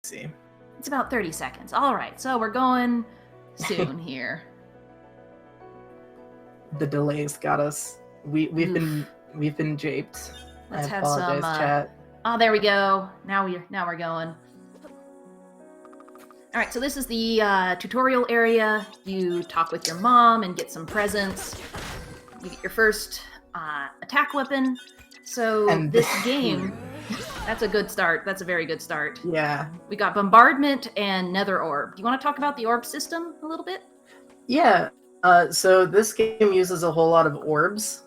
see. It's about 30 seconds. All right, so we're going soon here. The delays got us. We've been japed. Let's I have apologize, some. chat. Oh, there we go. Now we're going. All right, so this is the tutorial area. You talk with your mom and get some presents. You get your first attack weapon. So And this game, that's a good start. That's a very good start. Yeah. We got bombardment and nether orb. Do you want to talk about the orb system a little bit? Yeah. So this game uses a whole lot of orbs,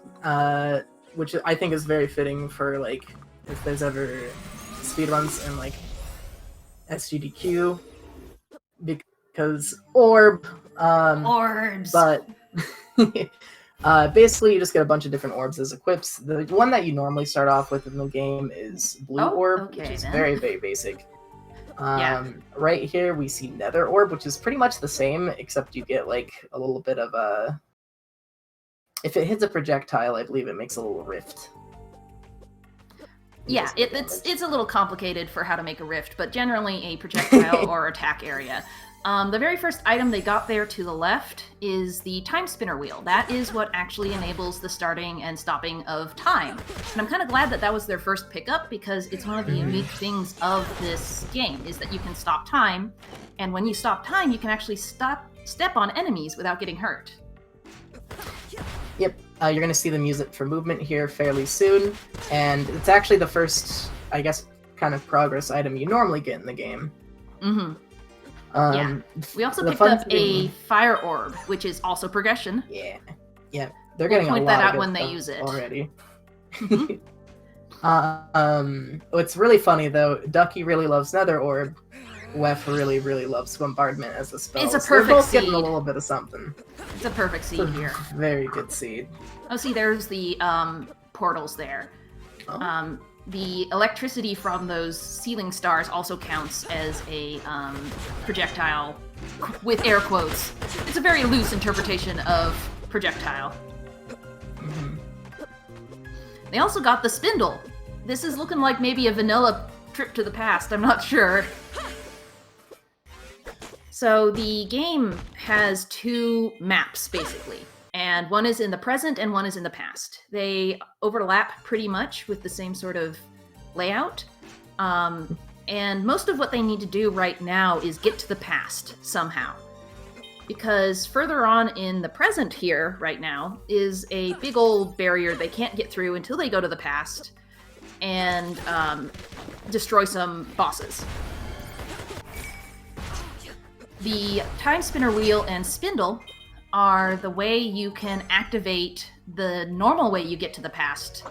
which I think is very fitting for like if there's ever speedruns in like SGDQ, because orb. Orbs. But basically, you just get a bunch of different orbs as equips. The one that you normally start off with in the game is blue orb, which is very, very basic. Right here, we see nether orb, which is pretty much the same, except you get like a little bit of a... If it hits a projectile, I believe it makes a little rift. Yeah, it's a little complicated for how to make a rift, but generally a projectile or attack area. The very first item they got there to the left is the Timespinner wheel. That is what actually enables the starting and stopping of time. And I'm kind of glad that that was their first pickup, because it's one of the unique things of this game, is that you can stop time, and when you stop time, you can actually step on enemies without getting hurt. Yep, you're going to see the music for movement here fairly soon, and it's actually the first, I guess, kind of progress item you normally get in the game. Mm-hmm. We also picked up a fire orb, which is also progression. Yeah, they're getting a lot of good stuff already. Point that out when they use it. Mm-hmm. What's really funny though, Ducky really loves nether orb. Weff really, really loves bombardment as a spell. It's a perfect they're both seed. Getting a little bit of something. It's a perfect seed here. Very good seed. Oh, see, there's the portals there. Oh. The electricity from those ceiling stars also counts as a projectile, with air quotes. It's a very loose interpretation of projectile. Mm-hmm. They also got the spindle. This is looking like maybe a vanilla trip to the past, I'm not sure. So the game has two maps, basically. And one is in the present and one is in the past. They overlap pretty much with the same sort of layout. And most of what they need to do right now is get to the past somehow. Because further on in the present here, right now, is a big old barrier they can't get through until they go to the past and destroy some bosses. The Timespinner wheel and spindle are the way you can activate the normal way you get to the past.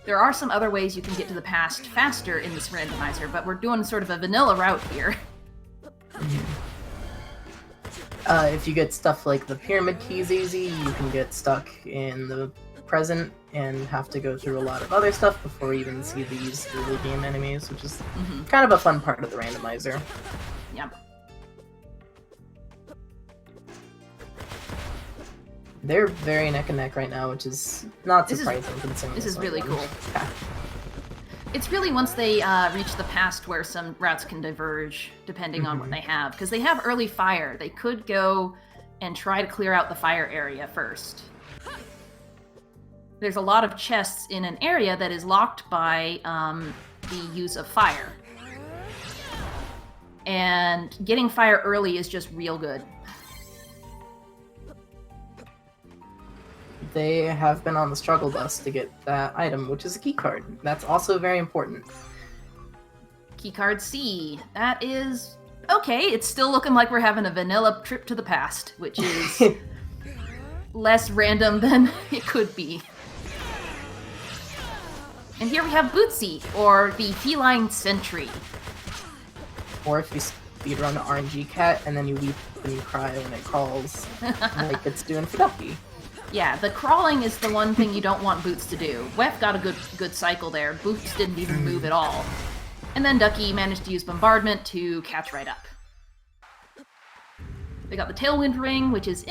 There are some other ways you can get to the past faster in this randomizer, but we're doing sort of a vanilla route here. If you get stuff like the pyramid keys easy, you can get stuck in the present and have to go through a lot of other stuff before you even see these early game enemies, which is kind of a fun part of the randomizer. Yep. They're very neck and neck right now, which is not surprising considering this is really cool. Yeah. It's really once they reach the past where some routes can diverge depending on what they have, because they have early fire. They could go and try to clear out the fire area first. There's a lot of chests in an area that is locked by the use of fire. And getting fire early is just real good. They have been on the struggle bus to get that item, which is a keycard. That's also very important. Keycard C. That is... okay, it's still looking like we're having a vanilla trip to the past, which is less random than it could be. And here we have Bootsy, or the Feline Sentry. Or if you speedrun the RNG cat, and then you weep and you cry when it crawls, like it's doing for Ducky. Yeah, the crawling is the one thing you don't want Boots to do. Weff got a good cycle there. Boots didn't even move at all. And then Ducky managed to use bombardment to catch right up. They got the Tailwind Ring, which is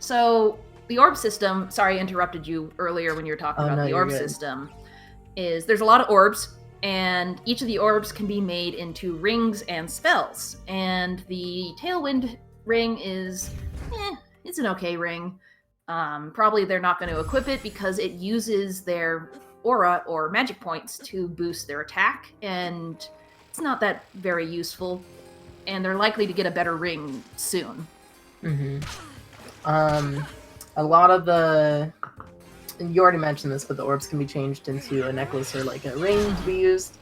So the orb system, sorry I interrupted you earlier when you were talking about the orb system, is there's a lot of orbs. And each of the orbs can be made into rings and spells. And the Tailwind ring is, it's an okay ring. Probably they're not going to equip it because it uses their aura or magic points to boost their attack, and it's not that very useful. And they're likely to get a better ring soon. A lot of the... And you already mentioned this, but the orbs can be changed into a necklace or like a ring to be used.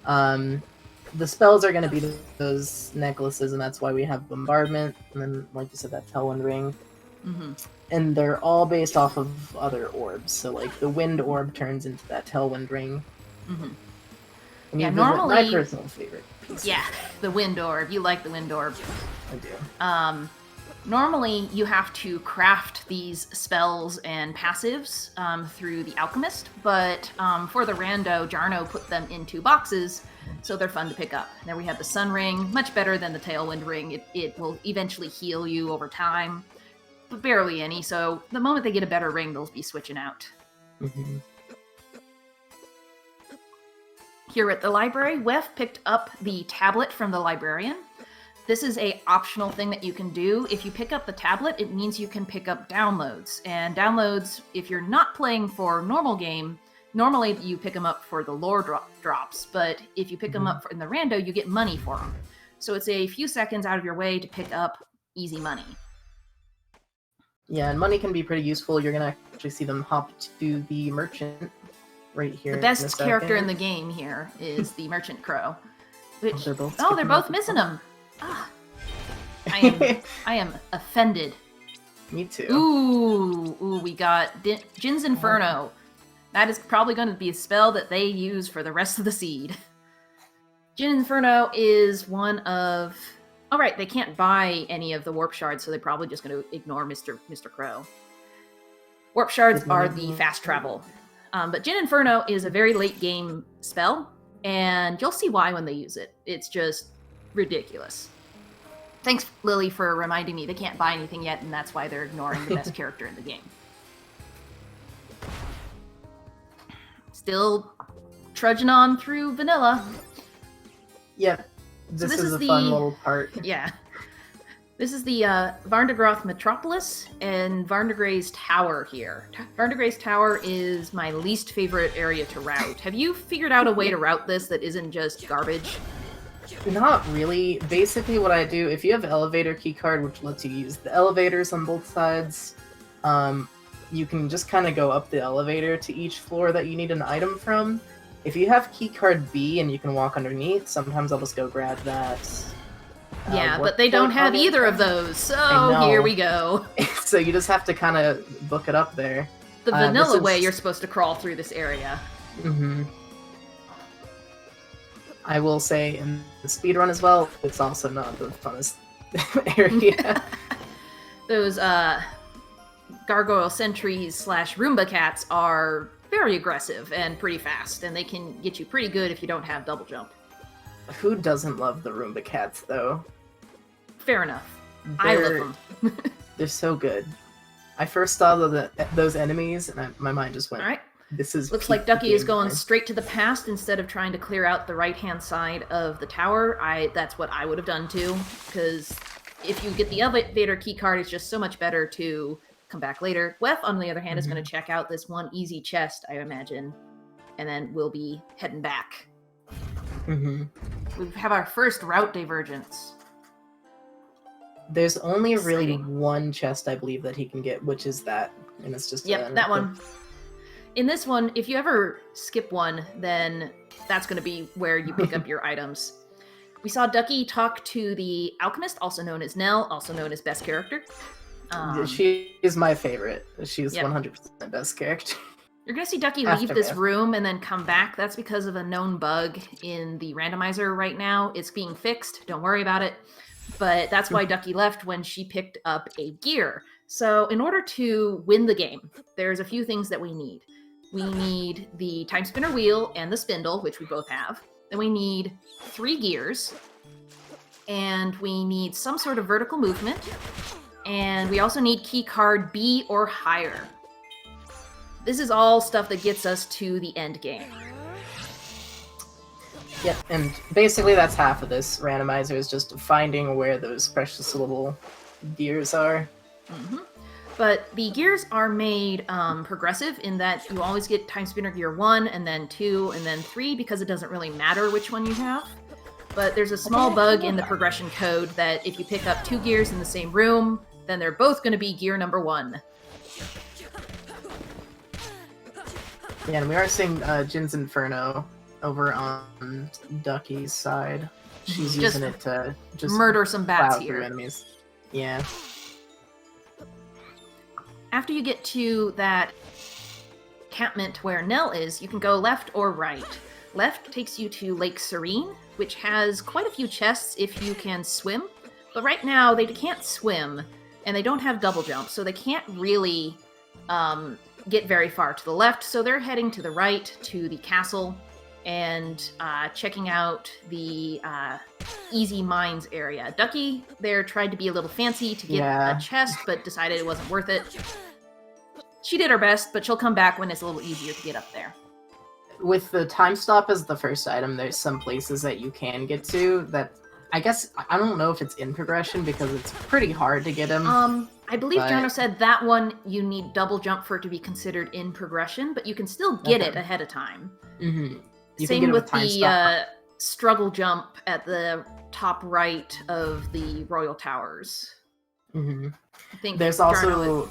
The spells are going to be those necklaces, and that's why we have Bombardment, and then, like you said, that Tailwind ring. And they're all based off of other orbs. So, like, the Wind Orb turns into that Tailwind ring. And yeah, normally... my personal favorite piece. Yeah, the Wind Orb. You like the Wind Orb. I do. Normally, you have to craft these spells and passives through the Alchemist, but for the rando, Jarno put them into boxes, so they're fun to pick up. There we have the Sun Ring, much better than the Tailwind Ring. It will eventually heal you over time, but barely any, so the moment they get a better ring, they'll be switching out. Here at the library, Weff picked up the tablet from the librarian. This is a optional thing that you can do. If you pick up the tablet, it means you can pick up downloads. And downloads, if you're not playing for normal game, normally you pick them up for the lore drops. But if you pick them up in the rando, you get money for them. So it's a few seconds out of your way to pick up easy money. Yeah, and money can be pretty useful. You're going to actually see them hop to the merchant right here. The best character in the game here is the Merchant Crow. Which, they're both missing him. I am offended. Me too. Ooh, we got Jin's Inferno. That is probably going to be a spell that they use for the rest of the seed. Jin's Inferno is one of... All right, they can't buy any of the warp shards, so they're probably just going to ignore Mr. Crow. Warp shards are the fast travel. But Jin Inferno is a very late game spell, and you'll see why when they use it. It's just ridiculous. Thanks, Lily, for reminding me they can't buy anything yet, and that's why they're ignoring the best character in the game. Still trudging on through vanilla. Yep. This is a fun little part. Yeah. This is the Varndagroth Metropolis and Varndagray's Tower here. Varndagray's Tower is my least favorite area to route. Have you figured out a way to route this that isn't just garbage? Not really. Basically what I do, if you have elevator keycard, which lets you use the elevators on both sides, you can just kind of go up the elevator to each floor that you need an item from. If you have keycard B and you can walk underneath, sometimes I'll just go grab that. Yeah, but they don't have either of those, so here we go. So you just have to kind of book it up there. The vanilla way you're supposed to crawl through this area. I will say, in the speedrun as well, it's also not the funnest area. Those gargoyle sentries / Roomba cats are very aggressive and pretty fast, and they can get you pretty good if you don't have double jump. Who doesn't love the Roomba cats, though? Fair enough. I love them. They're so good. I first saw those enemies, and my mind just went, all right. This is looks like Ducky is going straight to the past instead of trying to clear out the right-hand side of the tower. That's what I would have done too, because if you get the elevator key card, it's just so much better to come back later. Weff, on the other hand, is going to check out this one easy chest, I imagine, and then we'll be heading back. We have our first route divergence. There's only really one chest, I believe, that he can get, which is that, and it's just that one. In this one, if you ever skip one, then that's going to be where you pick up your items. We saw Ducky talk to the Alchemist, also known as Nell, also known as best character. She is my favorite. She's 100% best character. You're going to see Ducky leave this room and then come back. That's because of a known bug in the randomizer right now. It's being fixed. Don't worry about it. But that's why Ducky left when she picked up a gear. So in order to win the game, there's a few things that we need. We need the Timespinner wheel and the spindle, which we both have. Then we need 3 gears. And we need some sort of vertical movement. And we also need key card B or higher. This is all stuff that gets us to the end game. Yep, and basically that's half of this randomizer, is just finding where those precious little gears are. Mm-hmm. But the gears are made progressive in that you always get Timespinner Gear 1, and then 2, and then 3, because it doesn't really matter which one you have. But there's a small bug in the progression code that if you pick up 2 gears in the same room, then they're both going to be gear number 1. Yeah, and we are seeing Jin's Inferno over on Ducky's side. She's using it to just murder some bats here. Enemies. Yeah. After you get to that encampment where Nell is, you can go left or right. Left takes you to Lake Serene, which has quite a few chests if you can swim. But right now, they can't swim, and they don't have double jump, so they can't really get very far to the left. So they're heading to the right, to the castle, and checking out the Easy Mines area. Ducky there tried to be a little fancy to get a chest, but decided it wasn't worth it. She did her best, but she'll come back when it's a little easier to get up there. With the time stop as the first item, there's some places that you can get to that, I guess, I don't know if it's in progression because it's pretty hard to get them. I believe Jarno said that one you need double jump for it to be considered in progression, but you can still get it ahead of time. Mm-hmm. Same with the struggle jump at the top right of the Royal Towers. Mm-hmm. I think there's also...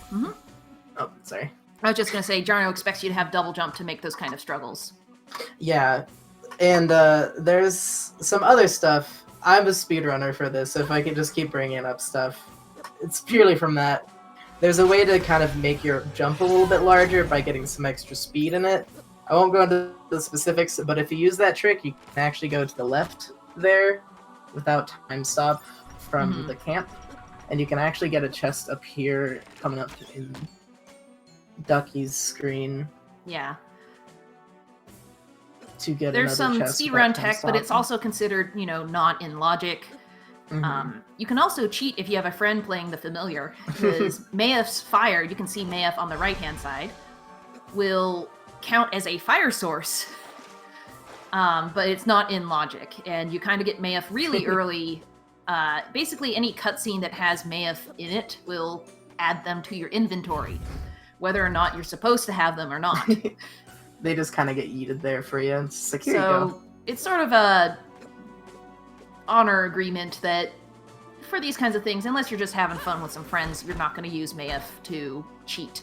Oh, sorry. I was just going to say, Jarno expects you to have double jump to make those kind of struggles. Yeah, and there's some other stuff. I'm a speedrunner for this, so if I could just keep bringing up stuff. It's purely from that. There's a way to kind of make your jump a little bit larger by getting some extra speed in it. I won't go into the specifics, but if you use that trick, you can actually go to the left there without time stop from the camp. And you can actually get a chest up here coming up in Ducky's screen. Yeah. To get There's some chest speedrun tech, but it's also considered, not in logic. You can also cheat if you have a friend playing the familiar, because Mayef's fire, you can see Mayef on the right-hand side, will count as a fire source, but it's not in logic, and you kind of get Mayef really early. Basically, any cutscene that has Mayef in it will add them to your inventory, whether or not you're supposed to have them or not. They just kind of get yeeted there for you. It's like, here you go. It's sort of a honor agreement that for these kinds of things, unless you're just having fun with some friends, you're not going to use Mayef to cheat.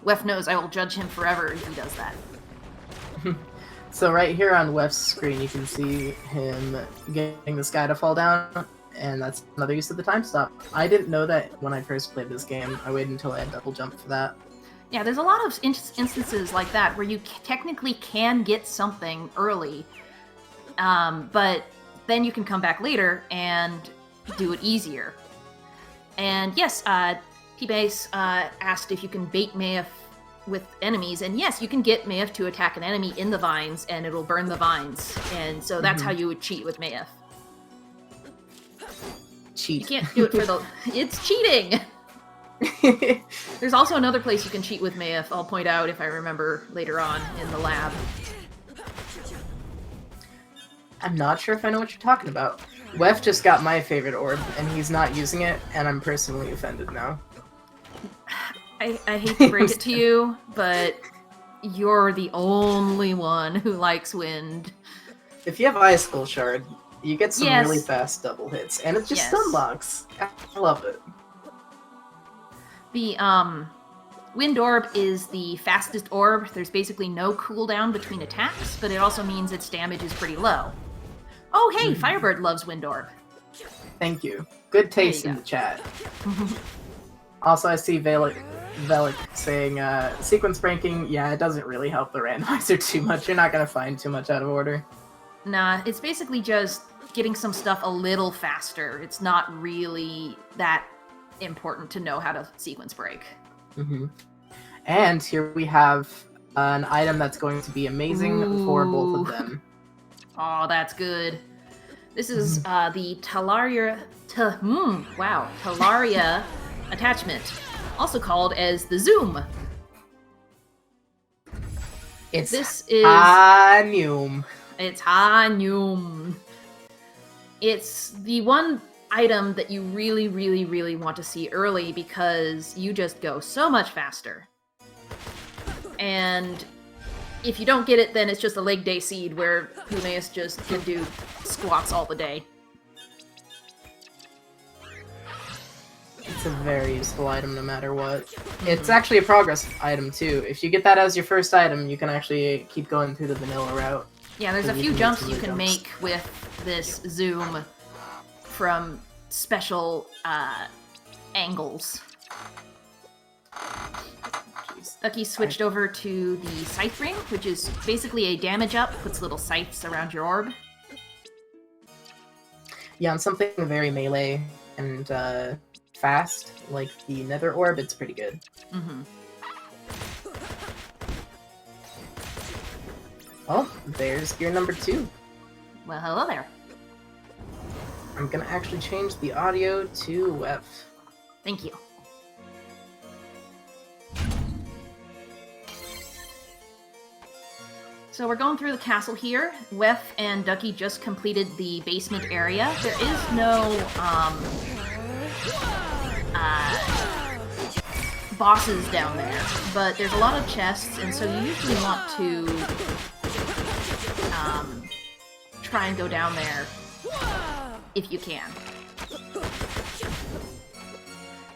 Weff knows I will judge him forever if he does that. So right here on Weff's screen, you can see him getting this guy to fall down, and that's another use of the time stop. I didn't know that when I first played this game. I waited until I had double jump for that. Yeah, there's a lot of instances like that where you technically can get something early, but then you can come back later and do it easier. And yes, P-Base asked if you can bait Mayef with enemies, and yes, you can get Mayef to attack an enemy in the vines, and it'll burn the vines, and so that's how you would cheat with Mayef. Cheat. You can't do it for the... It's cheating! There's also another place you can cheat with Mayef, I'll point out if I remember later on in the lab. I'm not sure if I know what you're talking about. Weff just got my favorite orb, and he's not using it, and I'm personally offended now. I hate to break it to you, but you're the only one who likes wind. If you have Icicle Shard, you get some really fast double hits, and it just stun locks. I love it. The Wind Orb is the fastest orb. There's basically no cooldown between attacks, but it also means its damage is pretty low. Oh, hey, Firebird loves Wind Orb. Thank you. Good taste in the chat. Also, I see Velik saying, sequence breaking, yeah, it doesn't really help the randomizer too much. You're not going to find too much out of order. Nah, it's basically just getting some stuff a little faster. It's not really that important to know how to sequence break. And here we have an item that's going to be amazing for both of them. Oh, that's good. This is the Talaria attachment, also called as the Zoom. This is Anium. It's Hanium. It's the one item that you really, really, really want to see early because you just go so much faster. And if you don't get it, then it's just a leg day seed where Huneus just can do squats all the day. It's a very useful item no matter what. It's actually a progress item too. If you get that as your first item, you can actually keep going through the vanilla route. Yeah, there's a few jumps you can make with this zoom from special angles. Ducky switched over to the Scythe Ring, which is basically a damage up, puts little scythes around your orb. Yeah, on something very melee and fast, like the Nether Orb, it's pretty good. Mm-hmm. Oh, there's gear number 2. Well, hello there. I'm gonna actually change the audio to Weff. Thank you. So we're going through the castle here. Weff and Ducky just completed the basement area. There is no bosses down there, but there's a lot of chests, and so you usually want to try and go down there if you can.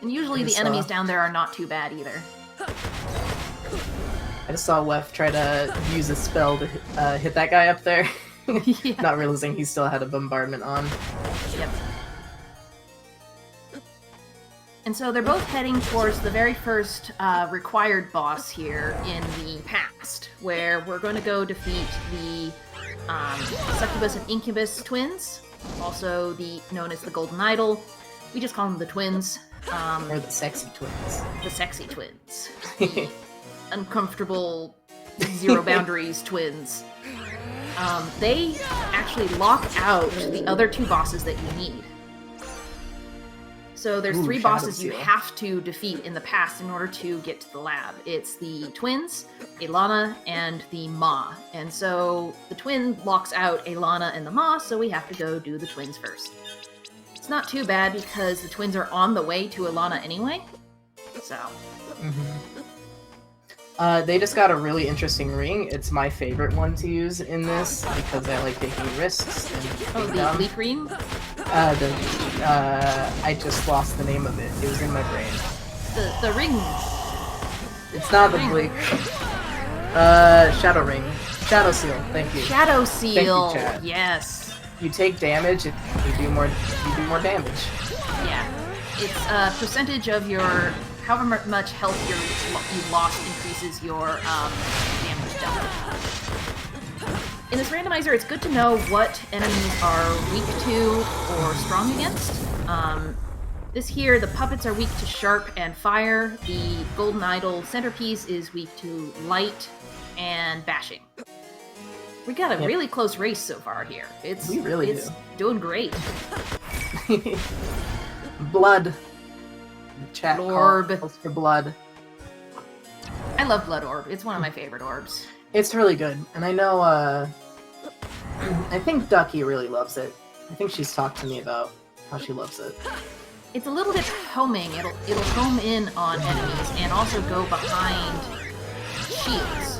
And usually the enemies down there are not too bad either. I just saw Weff try to use a spell to hit that guy up there, Yeah. not realizing he still had a bombardment on. Yep. And so they're both heading towards the very first required boss here in the past, where we're going to go defeat the Succubus and Incubus twins, also known as the Golden Idol. We just call them the twins. Or the sexy twins. The sexy twins. The uncomfortable, zero boundaries twins. They actually lock out the other 2 bosses that you need. So there's 3 bosses you have to defeat in the past in order to get to the lab. It's the twins, Elana, and the Ma. And so the twin locks out Elana and the Ma, so we have to go do the twins first. It's not too bad because the twins are on the way to Elana anyway. So. They just got a really interesting ring. It's my favorite one to use in this because I like taking risks. And the Leap Ring? I just lost the name of it. It was in my brain. The ring. It's not the bleak. Shadow Ring. Shadow Seal. Thank you. Shadow Seal. Thank you, Chad. Yes. You take damage. You do more damage. Yeah. It's a percentage of your. However much health you lost increases your damage dealt. In this randomizer, it's good to know what enemies are weak to or strong against. This here, the puppets are weak to sharp and fire. The Golden Idol centerpiece is weak to light and bashing. We got a really close race so far here. It's doing great. Blood. Chat Orb. Calls for blood. I love Blood Orb. It's one of my favorite orbs. It's really good, and I know. I think Ducky really loves it. I think she's talked to me about how she loves it. It's a little bit homing. It'll home in on enemies and also go behind shields.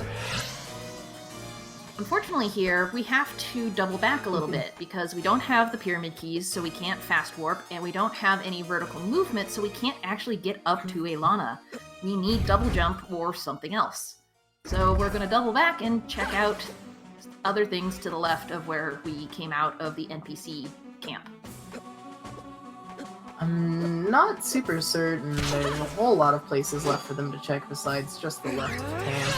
Unfortunately here, we have to double back a little bit because we don't have the pyramid keys, so we can't fast warp, and we don't have any vertical movement, so we can't actually get up to Elana. We need double jump or something else. So we're going to double back and check out other things to the left of where we came out of the NPC camp. I'm not super certain. There's a whole lot of places left for them to check besides just the left of the camp.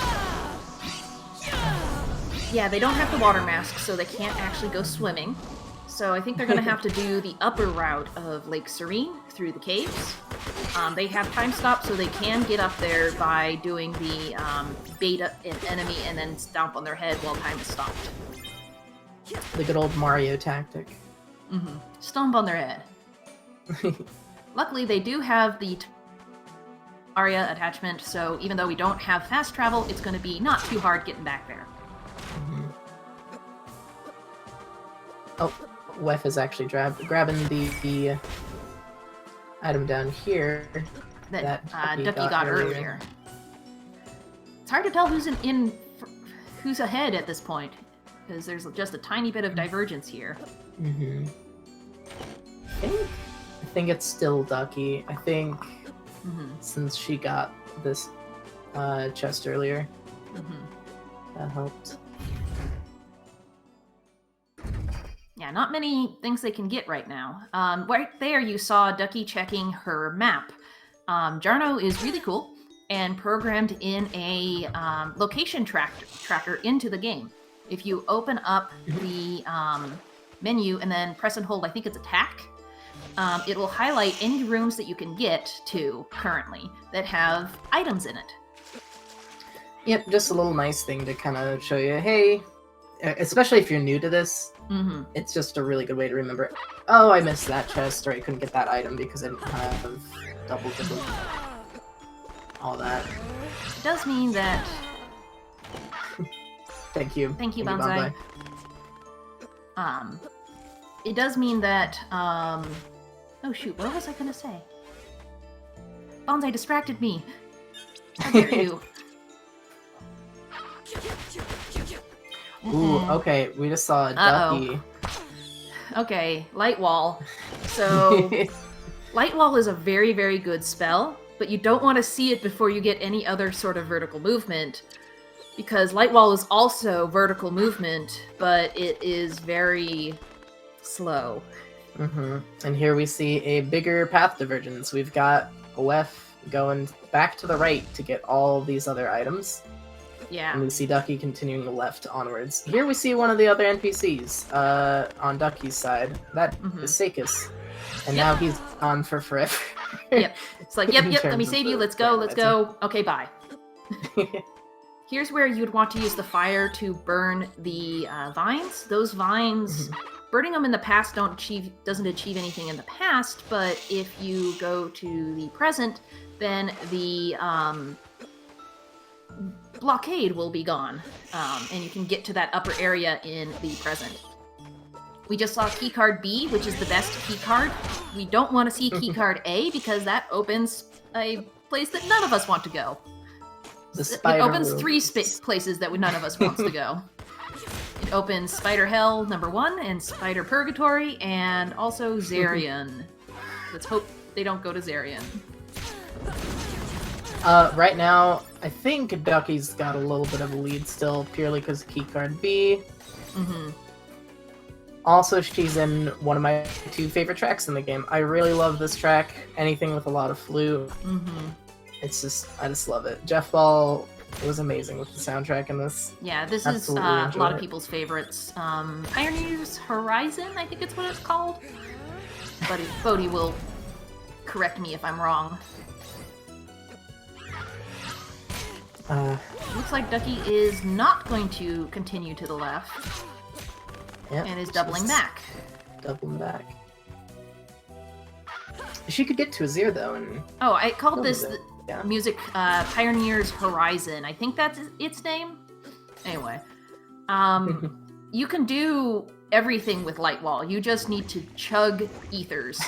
Yeah, they don't have the water mask, so they can't actually go swimming. So I think they're going to have to do the upper route of Lake Serene through the caves. They have time stop, so they can get up there by doing the bait an enemy and then stomp on their head while time is stopped. The good old Mario tactic. Stomp on their head. Luckily, they do have the Aria attachment, so even though we don't have fast travel, it's going to be not too hard getting back there. Oh, Weff is actually grabbing the item down here that Ducky got earlier. It's hard to tell who's ahead at this point, because there's just a tiny bit of divergence here. Mm-hmm. I think it's still Ducky. I think since she got this chest earlier, that helped. Yeah, not many things they can get right now. Right there, you saw Ducky checking her map. Jarno is really cool and programmed in a location tracker into the game. If you open up the menu and then press and hold, I think it's attack, it will highlight any rooms that you can get to currently that have items in it. Yep, just a little nice thing to kind of show you, hey, especially if you're new to this, it's just a really good way to remember, oh, I missed that chest, or I couldn't get that item because I didn't have double all that. It does mean that... Thank you. Thank you, Banzai. It does mean that, oh shoot, what was I gonna say? Banzai distracted me. How dare you? Ooh, okay, we just saw a Ducky. Okay, Light Wall. So, Light Wall is a very, very good spell, but you don't want to see it before you get any other sort of vertical movement, because Light Wall is also vertical movement, but it is very slow. And here we see a bigger path divergence. We've got Weff going back to the right to get all these other items. Yeah. And we see Ducky continuing the left onwards. Here we see one of the other NPCs on Ducky's side. That is Sakis. And now he's on for forever. Yep. It's like, yep, let me save you. Let's go. Okay, bye. Here's where you'd want to use the fire to burn the vines. Those vines, burning them in the past doesn't achieve anything in the past, but if you go to the present, then the blockade will be gone, and you can get to that upper area in the present. We just saw keycard B, which is the best keycard. We don't want to see keycard A, because that opens a place that none of us want to go. It opens three places that none of us wants to go. It opens Spider Hell #1 and Spider Purgatory, and also Zarian. Let's hope they don't go to Zarian. Right now, I think Ducky's got a little bit of a lead still, purely because of keycard B. Also, she's in one of my 2 favorite tracks in the game. I really love this track. Anything with a lot of flute. It's just, I just love it. Jeff Ball was amazing with the soundtrack in this. Yeah, this is a lot of people's favorites. Pioneer's Horizon, I think it's what it's called. But Bodhi will correct me if I'm wrong. Looks like Ducky is not going to continue to the left. And is doubling back. Doubling back. She could get to a 0 though, and... Oh, I called this music Pioneer's Horizon. I think that's its name. Anyway. You can do everything with Light Wall. You just need to chug ethers.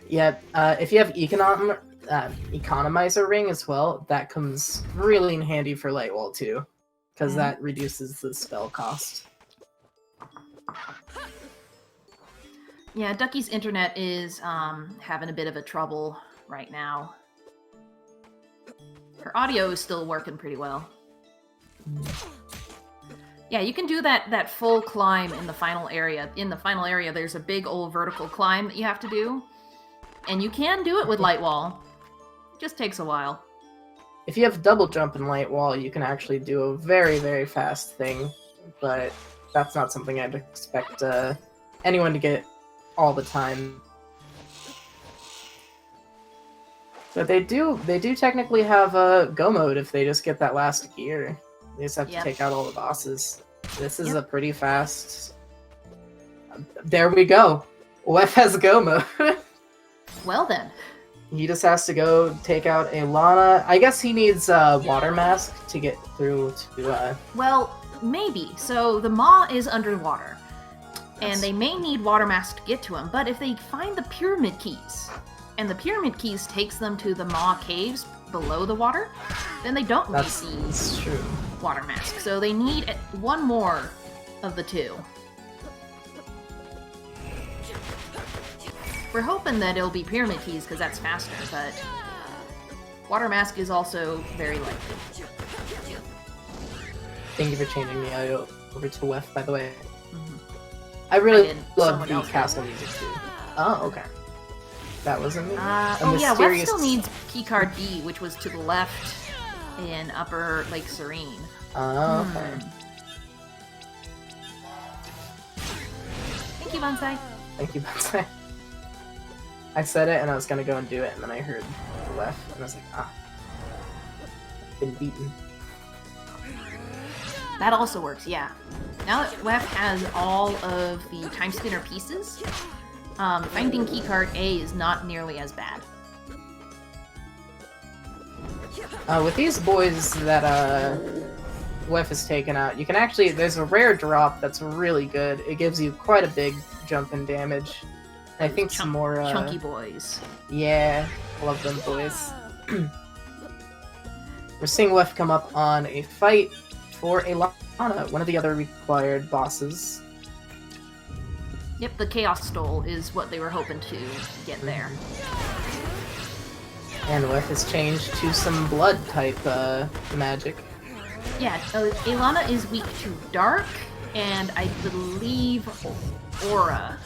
Yeah, if you have Economizer Ring as well, that comes really in handy for Light Wall too, because that reduces the spell cost. Yeah, Ducky's internet is having a bit of a trouble right now. Her audio is still working pretty well. Yeah, you can do that full climb in the final area. In the final area, there's a big old vertical climb that you have to do. And you can do it with Light Wall. It just takes a while. If you have double jump in Light Wall, you can actually do a very, very fast thing. But that's not something I'd expect anyone to get all the time. But they do technically have a go mode if they just get that last gear. They just have to take out all the bosses. This is a pretty fast... There we go! Weff has go mode. Well then. He just has to go take out a Lana. I guess he needs a water mask to get through to... Well, maybe. So the Maw is underwater. And they may need water masks to get to them, but if they find the pyramid keys, and the pyramid keys takes them to the Maw caves below the water, then they don't need the water mask. So they need one more of the two. We're hoping that it'll be pyramid keys because that's faster, but water mask is also very likely. Thank you for changing me over to Weff, by the way. I really love the castle music too. Oh, okay. That wasn't me. Yeah, Weff still needs keycard B, which was to the left in Upper Lake Serene. Oh, okay. Thank you, Bonsai. Thank you, Bonsai. I said it and I was gonna go and do it, and then I heard Weff, and I was like, been beaten. That also works, yeah. Now that Weff has all of the Timespinner pieces, finding keycard A is not nearly as bad. With these boys that Weff has taken out, you can actually, there's a rare drop that's really good. It gives you quite a big jump in damage. I think some more chunky boys. Yeah, love them boys. We're seeing Weff come up on a fight for a Lana, one of the other required bosses. Yep, the Chaos Stole is what they were hoping to get there. And Weff has changed to some blood type magic. Yeah, Ilana is weak to dark, and I believe aura.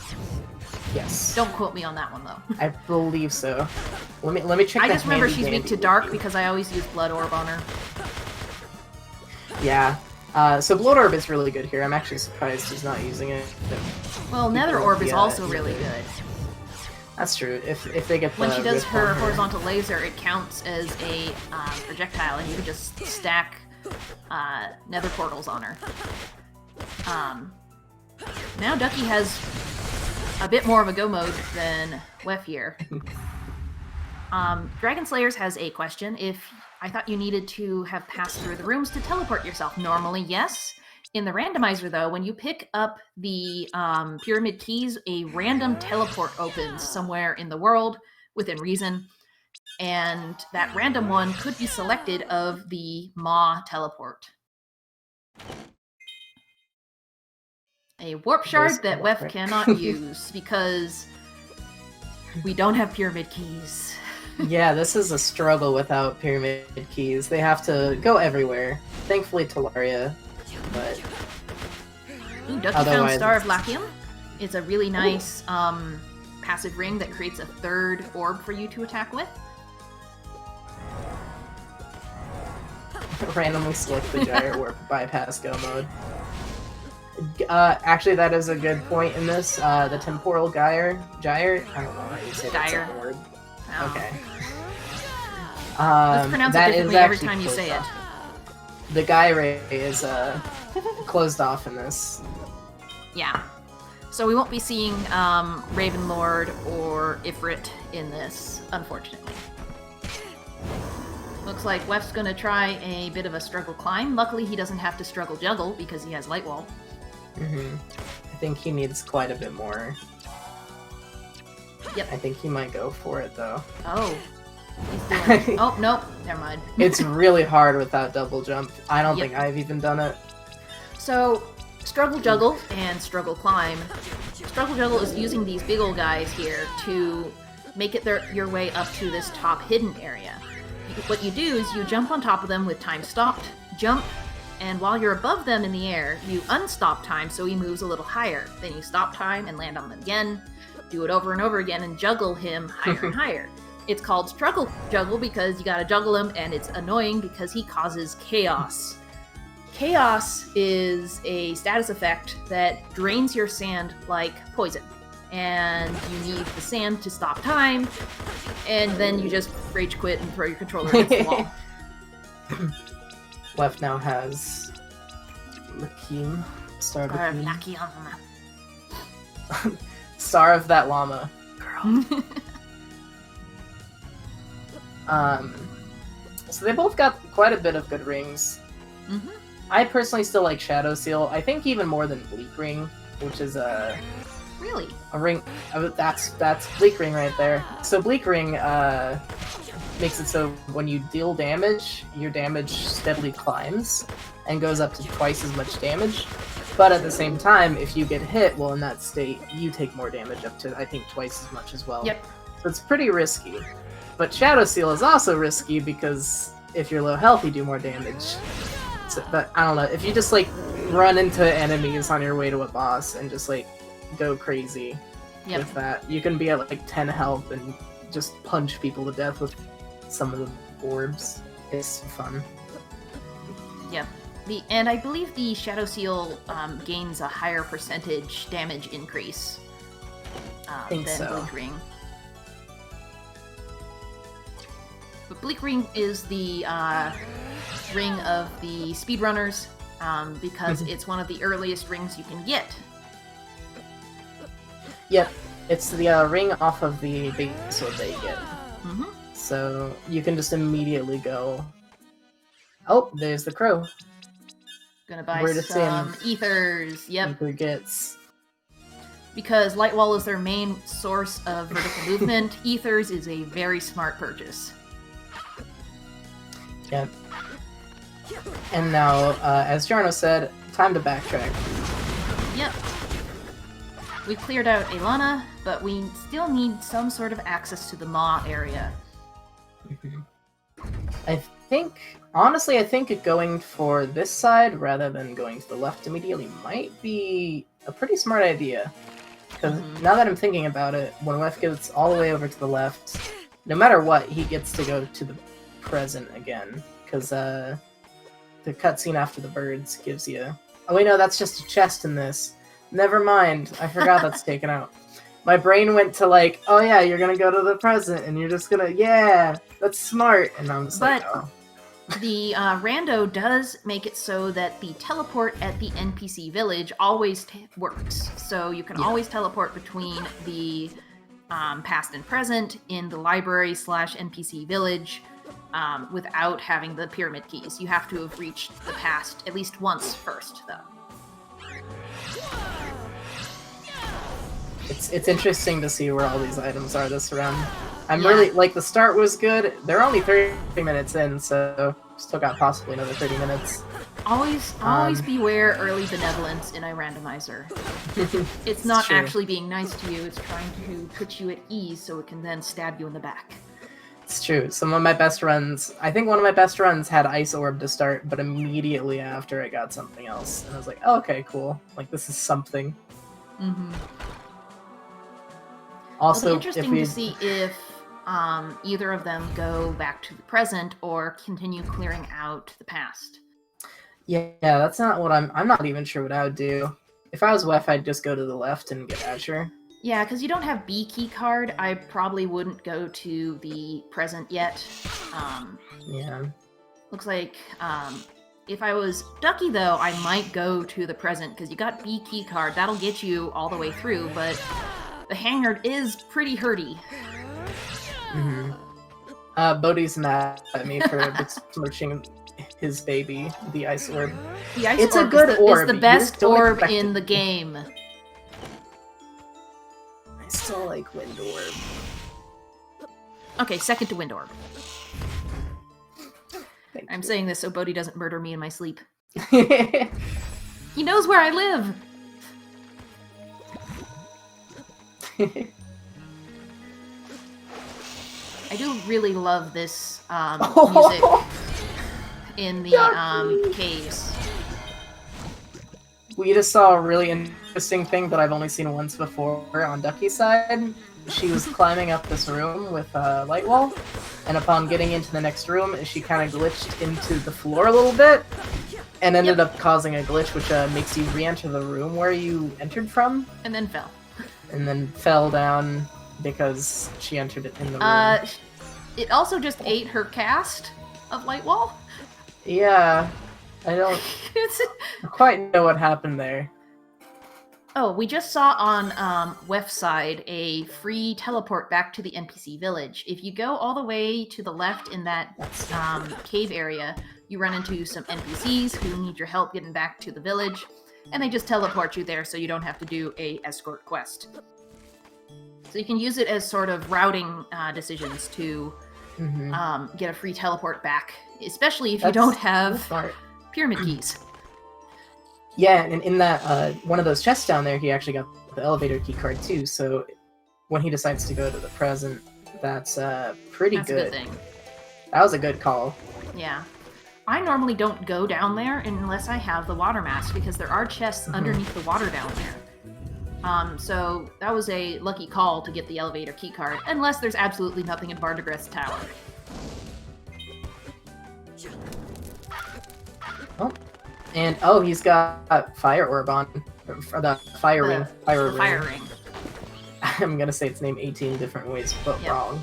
Yes. Don't quote me on that one though. I believe so. Let me check. I just remember she's weak to dark because I always use blood orb on her. Yeah. So blood orb is really good here. I'm actually surprised he's not using it. Well, nether orb is also really good. That's true. If they get when she does her horizontal laser, it counts as a projectile, and you can just stack nether portals on her. Now Ducky has a bit more of a go mode than Weff here. Dragon Slayers has a question. I thought you needed to have passed through the rooms to teleport yourself. Normally, yes. In the randomizer, though, when you pick up the pyramid keys, a random teleport opens somewhere in the world within reason, and that random one could be selected of the Maw teleport. A warp shard that Weff cannot use because we don't have pyramid keys. Yeah, this is a struggle without pyramid keys. They have to go everywhere. Thankfully, Talaria, but... Ooh, Ducky found Star of Lachium. It's a really nice passive ring that creates a third orb for you to attack with. Randomly select the Gyre Warp bypass go mode. Actually, that is a good point in this. The temporal gyre? I don't know how you say that word. Oh. Okay. Let's pronounce it differently every time you say it. The gyre is closed off in this. Yeah. So we won't be seeing Ravenlord or Ifrit in this, unfortunately. Looks like Weff's gonna try a bit of a struggle climb. Luckily, he doesn't have to struggle juggle because he has Light Wall. I think he needs quite a bit more. Yep. I think he might go for it, though. Oh. He's doing... Oh, nope. Never mind. It's really hard without double jump. I don't think I've even done it. So, struggle juggle and struggle climb. Struggle juggle is using these big old guys here to make it your way up to this top hidden area. What you do is you jump on top of them with time stopped, jump, and while you're above them in the air, you unstop time so he moves a little higher. Then you stop time and land on them again, do it over and over again, and juggle him higher and higher. It's called struggle juggle because you gotta juggle him, and it's annoying because he causes chaos. Chaos is a status effect that drains your sand like poison. And you need the sand to stop time, and then you just rage quit and throw your controller against the wall. Weff now has Lakim, Star of Lakim. Star of that llama. Girl. So they both got quite a bit of good rings. I personally still like Shadow Seal. I think even more than Bleak Ring. which is Really? a ring. That's Bleak Ring right there. So Bleak Ring makes it so when you deal damage, your damage steadily climbs and goes up to twice as much damage. But at the same time, if you get hit while in that state, you take more damage, up to I think twice as much as well. Yep. So it's pretty risky. But Shadow Seal is also risky because if you're low health, you do more damage. So, but I don't know, if you just like run into enemies on your way to a boss and just like go crazy with that, you can be at like 10 health and just punch people to death with some of the orbs. It's fun. Yep. And I believe the Shadow Seal gains a higher percentage damage increase than Bleak Ring. But Bleak Ring is the ring of the speedrunners because it's one of the earliest rings you can get. Yep, it's the ring off of the base sword that you get. Mm-hmm. So you can just immediately go. Oh, there's the crow. Gonna buy some ethers. Yep. Ether gets. Because Lightwall is their main source of vertical movement, ethers is a very smart purchase. Yep. And now, as Jarno said, time to backtrack. Yep. We've cleared out Elana, but we still need some sort of access to the Maw area. Honestly, I think going for this side rather than going to the left immediately might be a pretty smart idea. Because now that I'm thinking about it, when Weff gets all the way over to the left, no matter what, he gets to go to the present again. Because the cutscene after the birds gives you... Oh wait, no, that's just a chest in this. Never mind, I forgot that's taken out. My brain went to like, oh yeah, you're gonna go to the present, and you're just gonna, yeah, that's smart. And I'm just like, oh. The rando does make it so that the teleport at the NPC village always works. So you can always teleport between the past and present in the library/NPC village without having the pyramid keys. You have to have reached the past at least once first, though. It's interesting to see where all these items are this run. I'm really, like, the start was good. They're only 30 minutes in, so still got possibly another 30 minutes. Always beware early benevolence in a randomizer. It's not actually being nice to you, it's trying to put you at ease so it can then stab you in the back. It's true. Some of my best runs, I think one of my best runs had Ice Orb to start, but immediately after I got something else. And I was like, oh, okay, cool. Like, this is something. Mm-hmm. Also, it'll be interesting to see if either of them go back to the present or continue clearing out the past. Yeah, that's not what I'm not even sure what I would do. If I was Weff, I'd just go to the left and get Azure. Yeah, because you don't have B key card, I probably wouldn't go to the present yet. Yeah. Looks like if I was Ducky, though, I might go to the present, because you got B key card. That'll get you all the way through, but the hangar is pretty hurty. Bodhi's mad at me for besmirching his baby, the Ice Orb. The Ice Orb is the best orb in the game. I still like Wind Orb. Okay, second to Wind Orb. I'm saying this so Bodhi doesn't murder me in my sleep. He knows where I live! I do really love this music in the caves. We just saw a really interesting thing that I've only seen once before on Ducky's side. She was climbing up this room with a light wall, and upon getting into the next room, she kind of glitched into the floor a little bit, and ended up causing a glitch which makes you re-enter the room where you entered from. And then fell. And then fell down because she entered it in the room. It also just ate her cast of light wall. Yeah, I don't quite know what happened there. Oh, we just saw on Weff's side a free teleport back to the NPC village. If you go all the way to the left in that cave area, you run into some NPCs who need your help getting back to the village. and they just teleport you there so you don't have to do a escort quest. So you can use it as sort of routing decisions to get a free teleport back, especially if you don't have pyramid keys. Yeah, and in that one of those chests down there, he actually got the elevator key card too. So when he decides to go to the present, that's pretty good. That's a good thing. That was a good call. Yeah. I normally don't go down there unless I have the water mask, because there are chests underneath the water down there. So that was a lucky call to get the elevator key card, unless there's absolutely nothing in Bardagreth's tower. Oh. And he's got fire orb on, or the fire ring. Fire ring. I'm gonna say its name 18 different ways, but wrong.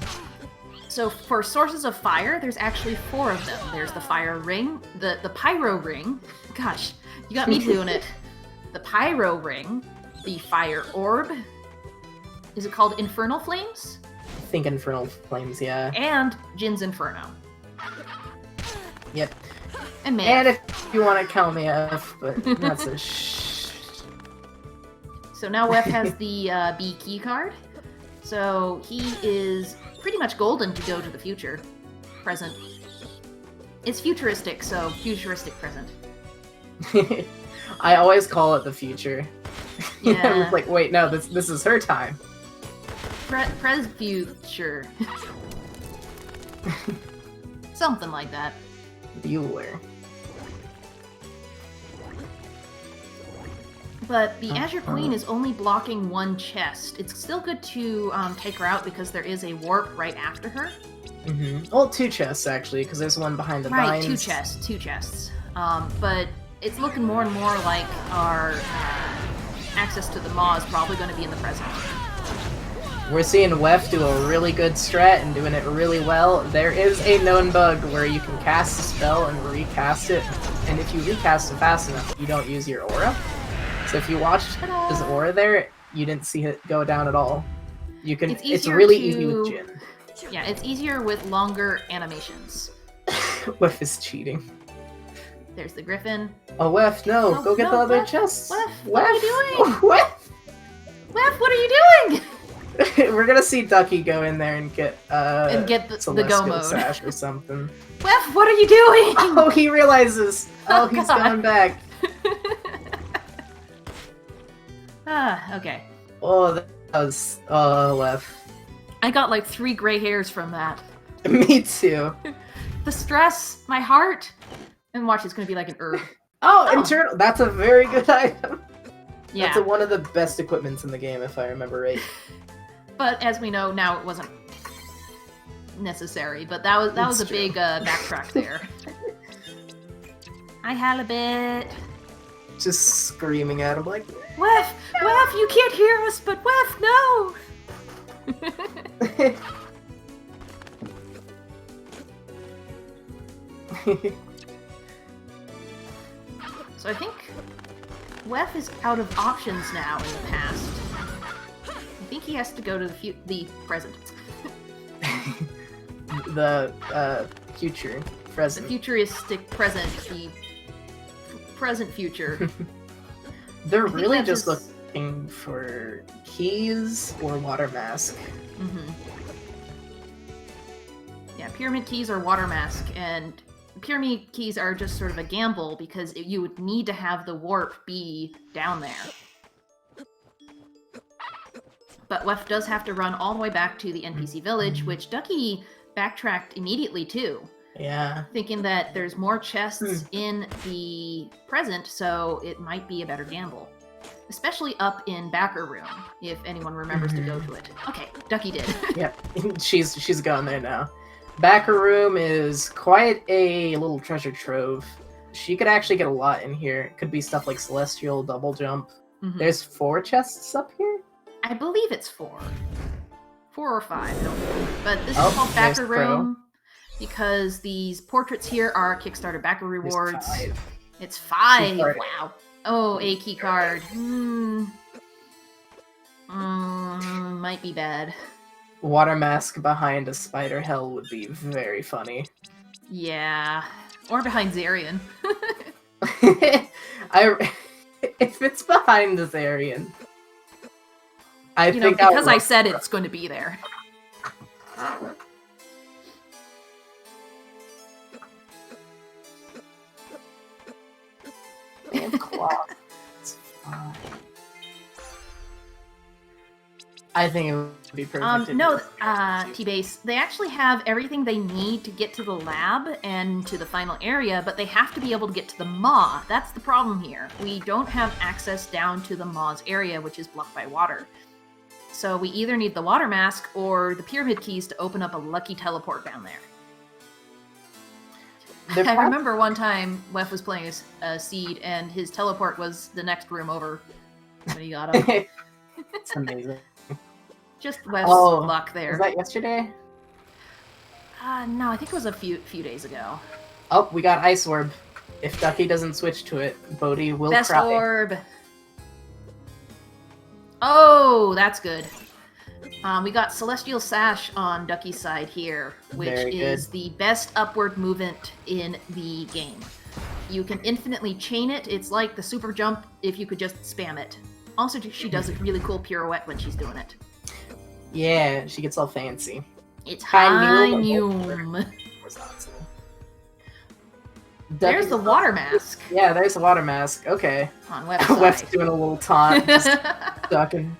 So for sources of fire, there's actually 4 of them. There's the fire ring, the pyro ring. Gosh, you got me doing it. The pyro ring, the fire orb. Is it called Infernal Flames? I think Infernal Flames, yeah. And Jin's Inferno. Yep. And if you want to count me F, but that's a So now Weff has the B key card. So he is pretty much golden to go to the future. Present. It's futuristic, so futuristic present. I always call it the future. Yeah. I was like, wait, no, this is her time. Pres future. Something like that. Bueller. But the Azure Queen is only blocking 1 chest. It's still good to take her out because there is a warp right after her. Well, 2 chests, actually, because there's one behind the vines. Right, 2 chests. But it's looking more and more like our access to the Maw is probably going to be in the present. We're seeing Weff do a really good strat and doing it really well. There is a known bug where you can cast a spell and recast it, and if you recast it fast enough, you don't use your aura. So if you watched his aura there, you didn't see it go down at all. You can. It's really easy with Jin. Yeah, it's easier with longer animations. Weff is cheating. There's the Griffin. Oh, Weff, no! Go get the other chests. Weff, what are you doing? Weff, what are you doing? We're gonna see Ducky go in there and get the go mode sash or something. Weff, what are you doing? Oh, he realizes. Oh, he's going back. Okay. Oh, that was... Oh, Weff. I got like 3 gray hairs from that. Me too. The stress, my heart. And watch, it's gonna be like an herb. Internal. That's a very good item. Yeah. That's one of the best equipments in the game, if I remember right. But as we know, now it wasn't necessary. But that was a big backtrack there. Hi, Halibut. Just screaming at him like, Weff, you can't hear us, but Weff, no! So I think Weff is out of options now in the past. I think he has to go to the present. The future. Present. The futuristic present. The present future. They're really just looking for keys or water mask. Yeah, pyramid keys or water mask, and pyramid keys are just sort of a gamble because you would need to have the warp be down there. But Weff does have to run all the way back to the NPC village, which Ducky backtracked immediately too. Yeah. Thinking that there's more chests in the present, so it might be a better gamble. Especially up in Backer Room, if anyone remembers to go to it. Okay, Ducky did. Yeah, she's going there now. Backer Room is quite a little treasure trove. She could actually get a lot in here. It could be stuff like Celestial, Double Jump. There's 4 chests up here? I believe it's 4. 4 or 5, don't know. But this is called Backer Room because these portraits here are Kickstarter backer rewards. It's 5. Wow. Oh, a key card. Might be bad. Water mask behind a spider hell would be very funny. Yeah. Or behind Zarian. if it's behind this Aryan, I think because I said it's going to be there. They have claws. It's fine. I think it would be perfect. No, T-Base, they actually have everything they need to get to the lab and to the final area, but they have to be able to get to the maw. That's the problem here. We don't have access down to the maw's area, which is blocked by water. So we either need the water mask or the pyramid keys to open up a lucky teleport down there. I remember one time Weff was playing a Seed, and his teleport was the next room over when he got up. It's amazing. Just Weff's luck there. Was that yesterday? No, I think it was a few days ago. Oh, we got Ice Orb. If Ducky doesn't switch to it, Bodhi will Best cry. Orb. Oh, that's good. We got Celestial Sash on Ducky's side here, which is the best upward movement in the game. You can infinitely chain it. It's like the super jump if you could just spam it. Also, she does a really cool pirouette when she's doing it. Yeah, she gets all fancy. It's High-Noom. There's the water mask. Yeah, there's the water mask. Okay. On Weff's side. Weff's doing a little taunt. Just ducking.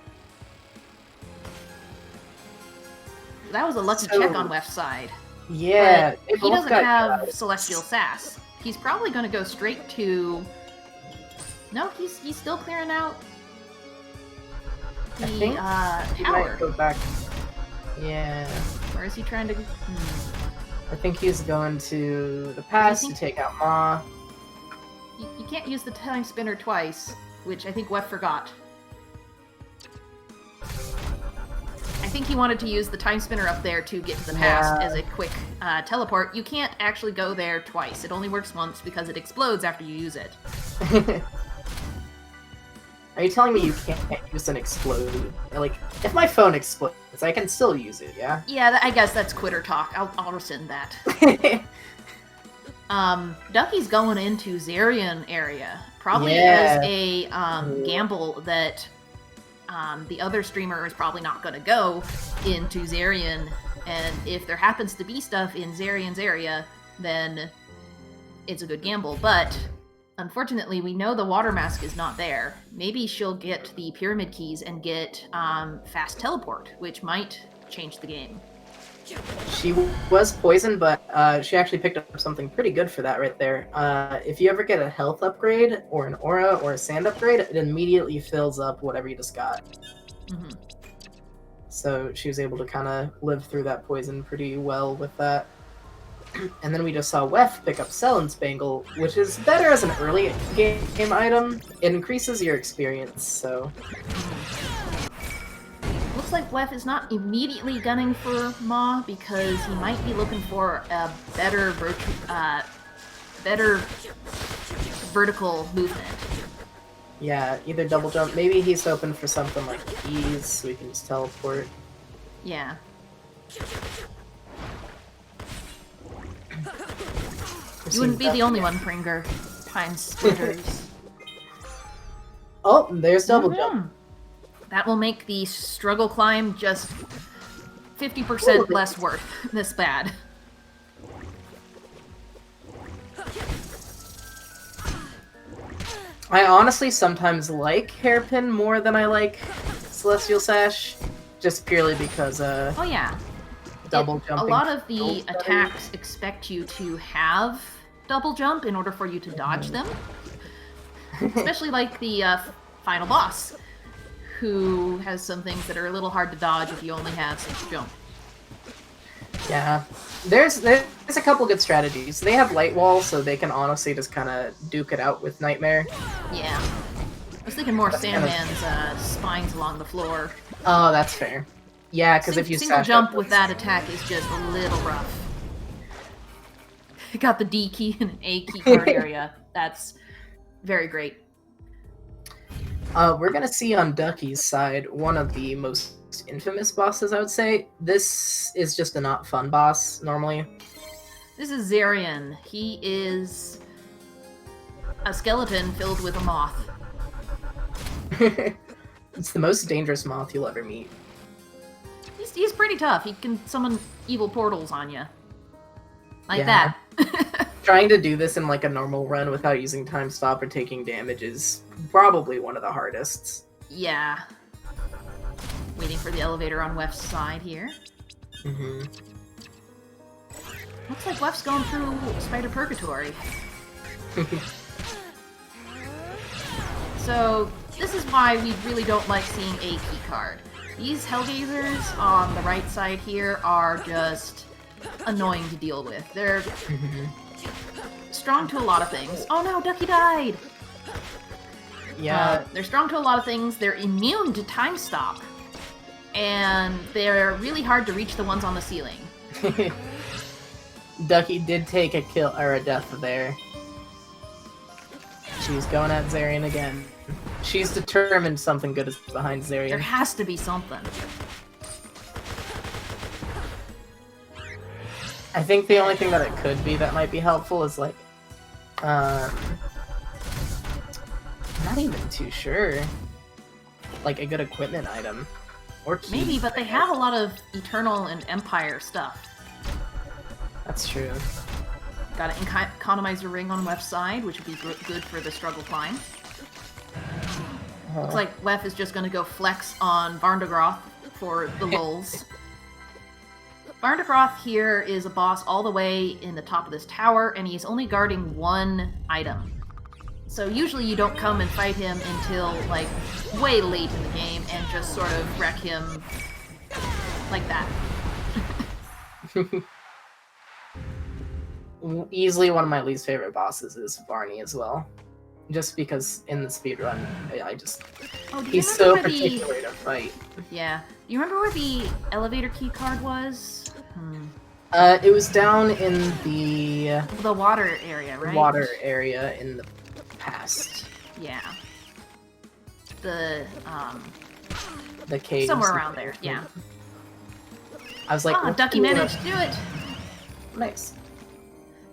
That was a lucky check on Weff's side. Yeah. But he doesn't have Celestial Sass. He's probably going to go straight to... No, he's still clearing out the he tower. might go back. Yeah. Where is he trying to... I think he's going to the past to take out Ma. You can't use the time spinner twice, which I think Weff forgot. I think he wanted to use the time spinner up there to get to the past as a quick teleport. You can't actually go there twice. It only works once because it explodes after you use it. Are you telling me you can't use an explode? Like, if my phone explodes, I can still use it, yeah? Yeah, I guess that's quitter talk. I'll rescind that. Ducky's going into Zarian area. Probably as a gamble that the other streamer is probably not going to go into Zarian. And if there happens to be stuff in Zarian's area, then it's a good gamble. But unfortunately, we know the water mask is not there. Maybe she'll get the pyramid keys and get fast teleport, which might change the game. She was poisoned, but she actually picked up something pretty good for that right there. If you ever get a health upgrade, or an aura, or a sand upgrade, it immediately fills up whatever you just got. Mm-hmm. So she was able to kind of live through that poison pretty well with that. And then we just saw Weff pick up Sell Spangle, which is better as an early game item. It increases your experience, so... Looks like Weff is not immediately gunning for Ma because he might be looking for a better vertical movement. Yeah, either double jump. Maybe he's hoping for something like ease, so we can just teleport. Yeah. You wouldn't be the only one, Pringer. Time splitters. Oh, there's double jump. That will make the struggle climb just 50% less worth this bad. I honestly sometimes like Hairpin more than I like Celestial Sash, just purely because oh yeah, double jumping. A lot of the attacks expect you to have double jump in order for you to dodge them, especially like the final boss, who has some things that are a little hard to dodge if you only have such jump. Yeah, there's a couple good strategies. They have Light Wall, so they can honestly just kind of duke it out with Nightmare. Yeah, I was thinking more Sandman's spines along the floor. Oh, that's fair. Yeah, because if you single jump with that attack is just a little rough. Got the D key and an A key card area. That's very great. We're gonna see on Ducky's side one of the most infamous bosses, I would say. This is just a not fun boss, normally. This is Zarian. He is a skeleton filled with a moth. It's the most dangerous moth you'll ever meet. He's pretty tough. He can summon evil portals on you. Like that. Trying to do this in like a normal run without using time stop or taking damage is probably one of the hardest. Yeah. Waiting for the elevator on Weff's side here. Mm-hmm. Looks like Weff's going through Spider Purgatory. So, this is why we really don't like seeing a key card. These Hellgazers on the right side here are just annoying to deal with. They're strong to a lot of things. Oh no, Ducky died! Yeah. They're strong to a lot of things. They're immune to time stop. And they're really hard to reach the ones on the ceiling. Ducky did take a kill or a death there. She's going at Zarian again. She's determined something good is behind Zarian. There has to be something. I think the only thing that it could be that might be helpful is like, I'm not even too sure. Like a good equipment item. Or keys, maybe, but they have a lot of Eternal and Empire stuff. That's true. Got an economizer ring on Weff's side, which would be good for the struggle climb. Looks like Weff is just going to go flex on Varndagroth for the lulz. Varndagroth here is a boss all the way in the top of this tower, and he's only guarding one item. So usually you don't come and fight him until, like, way late in the game and just sort of wreck him like that. Easily one of my least favorite bosses is Varney as well. Just because in the speedrun, he's so particular to fight. Yeah. Do you remember where the elevator key card was? It was down in the water area, right? Water area in the past. Yeah. The caves. Somewhere around there, yeah. I was like, Ducky managed to do it! Nice.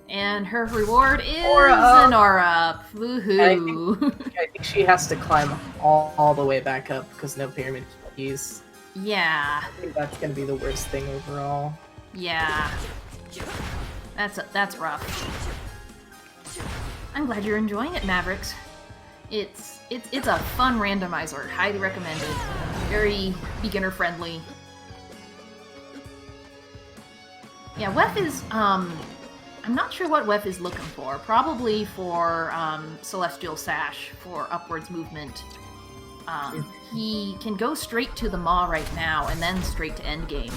And her reward is an aura up. Woohoo! I think she has to climb all the way back up because no pyramid keys. Yeah. I think that's gonna be the worst thing overall. Yeah. That's rough. I'm glad you're enjoying it, Mavericks. It's a fun randomizer. Highly recommended. Very beginner friendly. Yeah, Weff is I'm not sure what Weff is looking for. Probably for Celestial Sash for upwards movement. He can go straight to the Maw right now and then straight to endgame.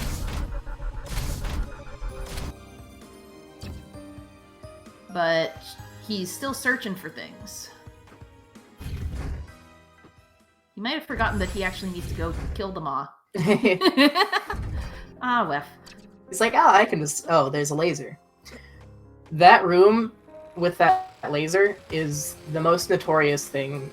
But he's still searching for things. He might have forgotten that he actually needs to go kill the Maw. Weff. He's like, I can just... Oh, there's a laser. That room with that laser is the most notorious thing.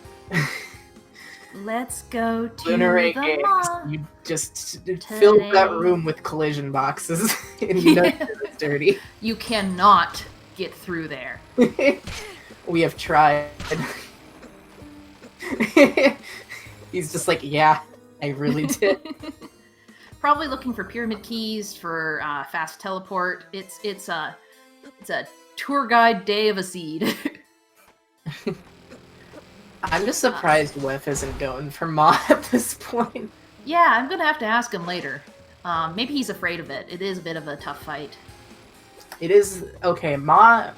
Let's go to Lunar the games. Maw. You just filled that room with collision boxes, and you know it's dirty. You cannot get through there. We have tried. He's just like, yeah, I really did. Probably looking for pyramid keys for fast teleport. It's a tour guide day of a seed. I'm just surprised Weff isn't going for Maw at this point. Yeah, I'm gonna have to ask him later. Maybe he's afraid of it. It is a bit of a tough fight. It is okay. Maw.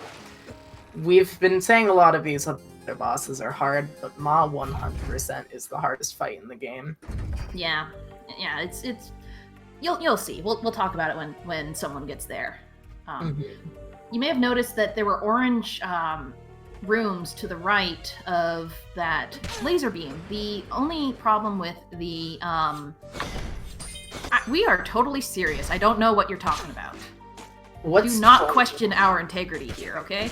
We've been saying a lot of these other bosses are hard, but Maw 100% is the hardest fight in the game. Yeah, it's you'll see. We'll talk about it when someone gets there. You may have noticed that there were orange rooms to the right of that laser beam. The only problem with the we are totally serious. I don't know what you're talking about. Do not question our integrity here, okay?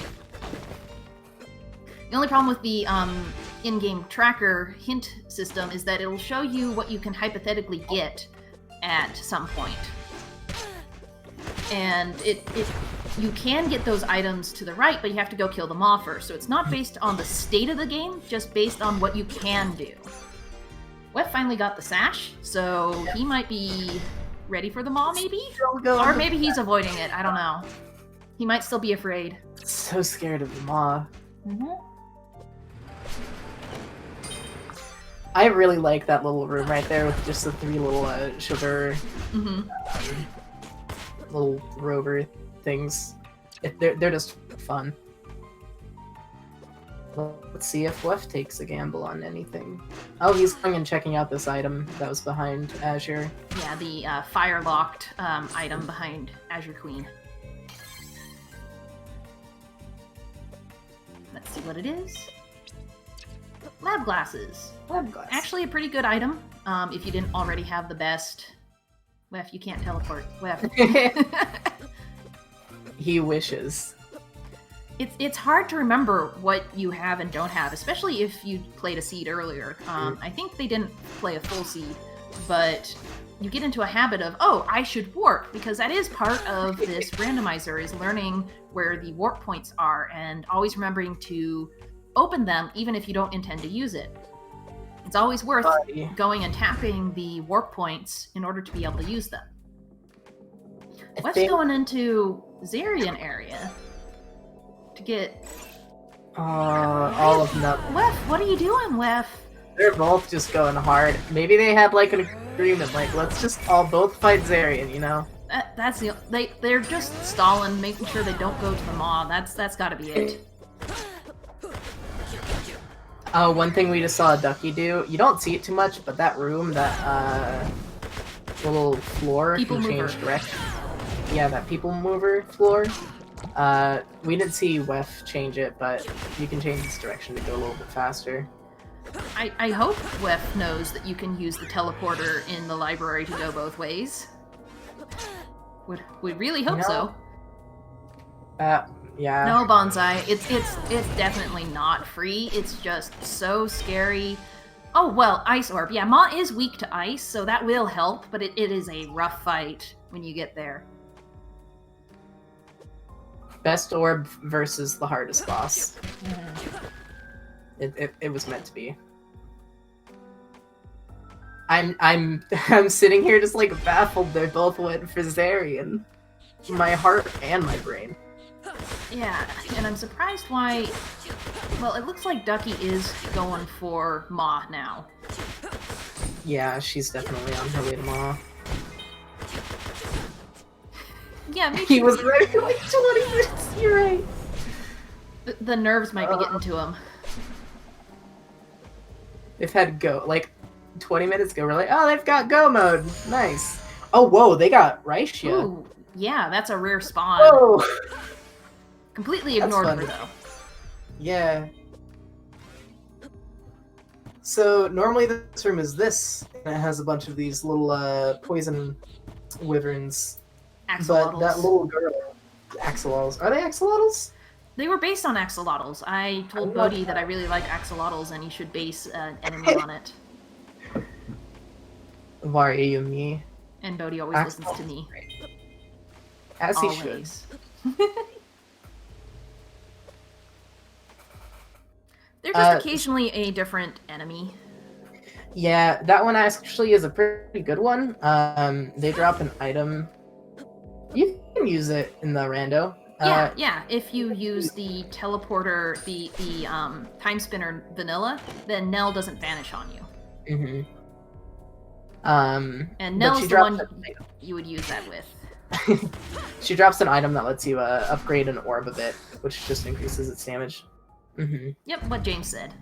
The only problem with the in-game tracker hint system is that it'll show you what you can hypothetically get at some point. And you can get those items to the right, but you have to go kill them all first. So it's not based on the state of the game, just based on what you can do. Weff finally got the sash, so he might be ready for the maw, maybe? Go or maybe he's avoiding it, I don't know. He might still be afraid. So scared of the maw. I really like that little room right there with just the 3 little sugar little rover things. They're just fun. Let's see if Weff takes a gamble on anything. Oh, he's going and checking out this item that was behind Azure. Yeah, the fire-locked item behind Azure Queen. Let's see what it is. Lab glasses. Lab glass. Actually, a pretty good item. If you didn't already have the best. Weff, you can't teleport. Weff. He wishes. It's hard to remember what you have and don't have, especially if you played a seed earlier. I think they didn't play a full seed, but you get into a habit of, oh, I should warp, because that is part of this randomizer, is learning where the warp points are and always remembering to open them even if you don't intend to use it. It's always worth going and tapping the warp points in order to be able to use them. What's going into Zarian area to get all of them. Weff, what are you doing, Weff? They're both just going hard. Maybe they had like an agreement, like let's just all both fight Zarian, you know? That's the they're just stalling, making sure they don't go to the maw. That's got to be it. Oh, one thing we just saw a Ducky do. You don't see it too much, but that room, that little floor can change direction. Yeah, that people mover floor. We didn't see Weff change it, but you can change its direction to go a little bit faster. I hope Weff knows that you can use the teleporter in the library to go both ways. We really hope so. Yeah. No, Bonsai. It's definitely not free. It's just so scary. Oh, well, Ice Orb. Yeah, Ma is weak to ice, so that will help, but it is a rough fight when you get there. Best orb versus the hardest boss. It was meant to be. I'm sitting here just like baffled. They both went for Zarian. My heart and my brain. Yeah, and I'm surprised why. Well, it looks like Ducky is going for Ma now. Yeah, she's definitely on her way to Ma. Yeah, me too. He was ready for like 20 minutes. You're right. The nerves might be getting to him. They've had go like 20 minutes ago. We're like, oh, they've got go mode. Nice. Oh, whoa, they got Raishia. Ooh, yeah, that's a rare spawn. Whoa. Completely ignored her though. Yeah. So normally this room is this, and it has a bunch of these little poison wyverns. Axolotls. But that little girl, axolotls. Are they axolotls? They were based on axolotls. I told Bodhi that I really like axolotls, and he should base an enemy on it. Why you me? And Bodhi always listens to me. As always. He should. They're just occasionally a different enemy. Yeah, that one actually is a pretty good one. They drop an item. You can use it in the rando. Yeah. If you use the teleporter, the Timespinner vanilla, then Nell doesn't vanish on you. Mm-hmm. And Nell's the one you would use that with. She drops an item that lets you upgrade an orb a bit, which just increases its damage. Mm-hmm. Yep, what James said.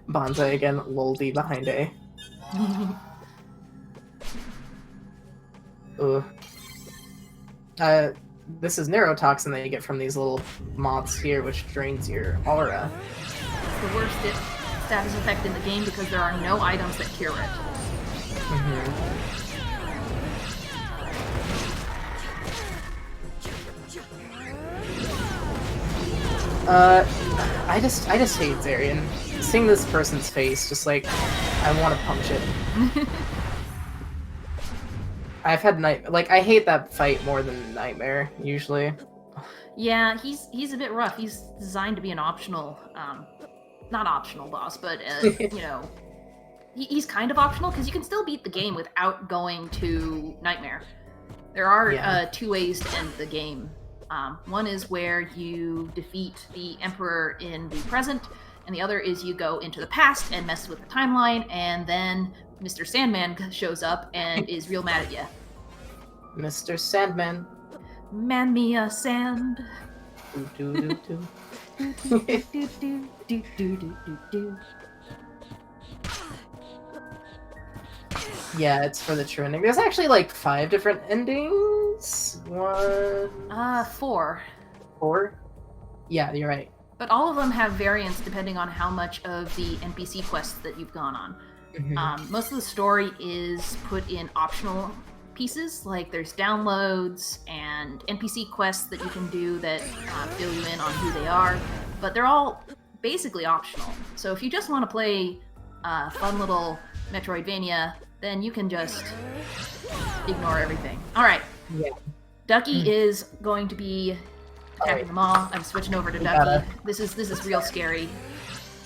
Bonsai again, loldy behind A. Ugh. This is neurotoxin that you get from these little moths here, which drains your aura. It's the worst status effect in the game because there are no items that cure it. Mm-hmm. I just hate Zarian. Seeing this person's face, just like, I want to punch it. I've had I hate that fight more than Nightmare, usually. Yeah, he's a bit rough. He's designed to be an optional not optional boss, but you know, he's kind of optional because you can still beat the game without going to Nightmare. There are 2 ways to end the game. One is where you defeat the Emperor in the present, and the other is you go into the past and mess with the timeline, and then Mr. Sandman shows up and is real mad at you. Mr. Sandman. Man me a sand. Yeah, it's for the true ending. There's actually like 5 different endings. 4. 4? Yeah, you're right. But all of them have variants depending on how much of the NPC quests that you've gone on. Mm-hmm. Most of the story is put in optional pieces, like there's downloads and NPC quests that you can do that fill you in on who they are, but they're all basically optional. So if you just want to play a fun little Metroidvania, then you can just ignore everything. Alright. Yeah. Ducky is going to be attacking them all. I'm switching over to Ducky. This is real scary.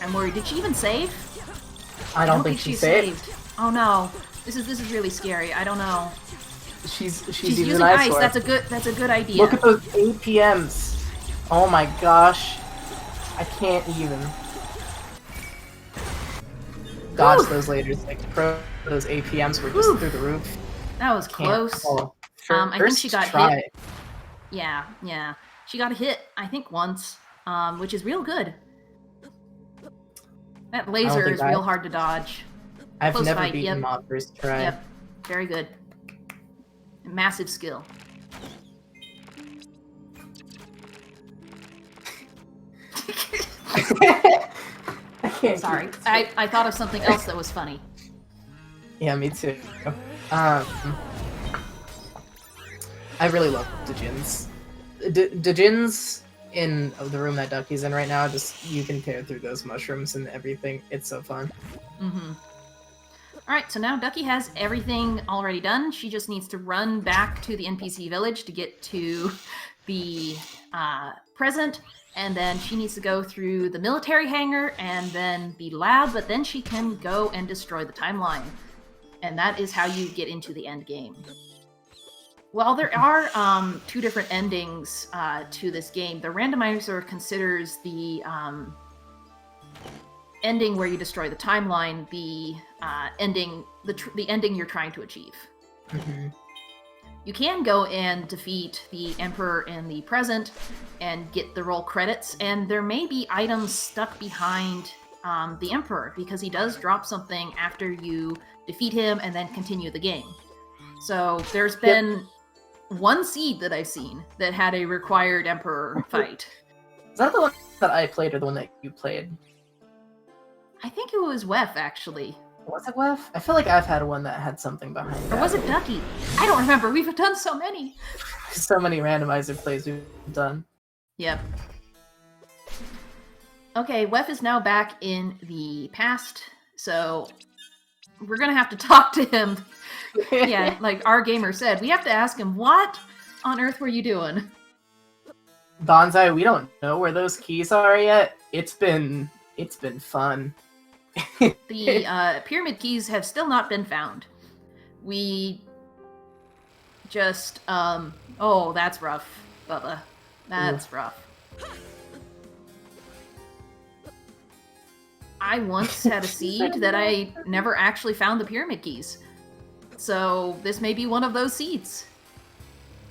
I'm worried. Did she even save? I don't think she saved. Oh no. This is really scary. I don't know. She's using ice. That's a good idea. Look at those APMs. Oh my gosh. I can't even. Dodge those lasers. Like those APMs were just through the roof. That was close. I think she got hit. Yeah. She got hit, I think, once, which is real good. That laser is real hard to dodge. I've never beaten him on first try. Yep, very good. Massive skill. Sorry, I thought of something else that was funny. Yeah, me too. I really love Djinns. Djinns in the room that Ducky's in right now, just you can tear through those mushrooms and everything. It's so fun. Alright, so now Ducky has everything already done. She just needs to run back to the NPC village to get to the present, and then she needs to go through the military hangar and then the lab, but then she can go and destroy the timeline. And that is how you get into the end game. While there are 2 different endings to this game, the randomizer considers the ending where you destroy the timeline the ending you're trying to achieve. You can go and defeat the Emperor in the present and get the roll credits, and there may be items stuck behind the Emperor because he does drop something after you defeat him and then continue the game. So there's been 1 seed that I've seen that had a required Emperor fight. Is that the one that I played or the one that you played? I think it was Weff, actually. Was it Weff? I feel like I've had one that had something behind it. Or was it Ducky? I don't remember. We've done so many. So many randomizer plays we've done. Yep. Okay, Weff is now back in the past, so we're gonna have to talk to him. Yeah, like our gamer said, we have to ask him, what on earth were you doing? Bonsai, we don't know where those keys are yet. It's been fun. The pyramid keys have still not been found. We just, oh, that's rough, Bubba. That's rough. I once had a seed that I never actually found the pyramid keys. So this may be one of those seeds.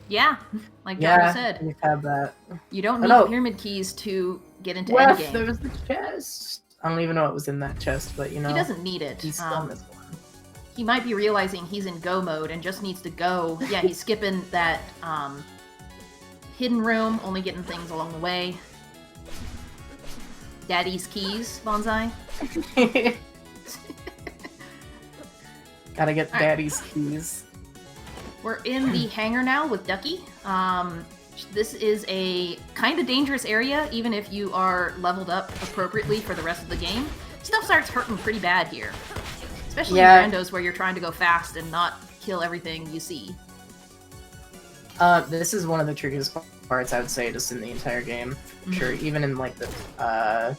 Yeah, like Jabba said. We've had that. You don't need pyramid keys to get into endgame. There was the chest. I don't even know what was in that chest, but you know. He doesn't need it. He's still missing one. He might be realizing he's in go mode and just needs to go. Yeah, he's skipping that hidden room, only getting things along the way. Daddy's keys, Bonsai. Gotta get Daddy's keys. We're in the hangar now with Ducky. This is a kind of dangerous area, even if you are leveled up appropriately for the rest of the game. Stuff starts hurting pretty bad here. Especially in randos where you're trying to go fast and not kill everything you see. This is one of the trickiest parts, I would say, just in the entire game. For sure, even in like the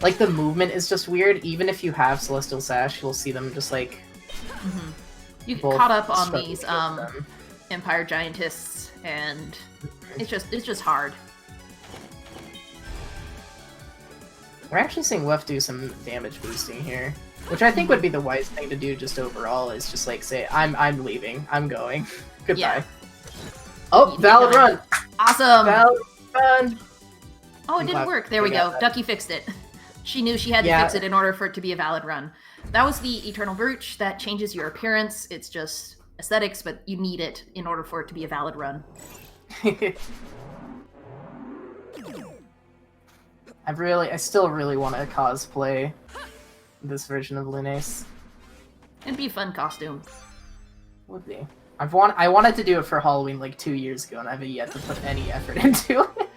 Like, the movement is just weird. Even if you have Celestial Sash, you'll see them just, like... You get caught up on these, Empire Giantess, and it's just hard. We're actually seeing Weff do some damage boosting here, which I think would be the wise thing to do just overall, is just, like, say, I'm leaving. I'm going. Goodbye. Yeah. Oh, valid run! Awesome! Valid run! Oh, it didn't work. There we go. Ducky fixed it. She knew she had to fix it in order for it to be a valid run. That was the Eternal Brooch. That changes your appearance. It's just aesthetics, but you need it in order for it to be a valid run. I still really want to cosplay this version of Lunace. It'd be a fun costume. Would be. I wanted to do it for Halloween like 2 years ago, and I've yet to put any effort into it.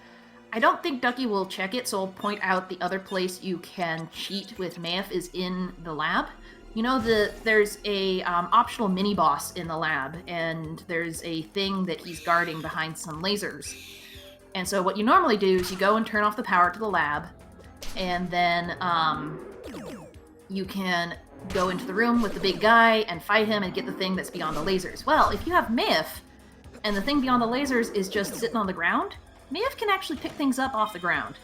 I don't think Ducky will check it, so I'll point out the other place you can cheat with Maef is in the lab. You know, there's a optional mini-boss in the lab, and there's a thing that he's guarding behind some lasers. And so what you normally do is you go and turn off the power to the lab, and then you can go into the room with the big guy and fight him and get the thing that's beyond the lasers. Well, if you have Maef, and the thing beyond the lasers is just sitting on the ground, Maef can actually pick things up off the ground.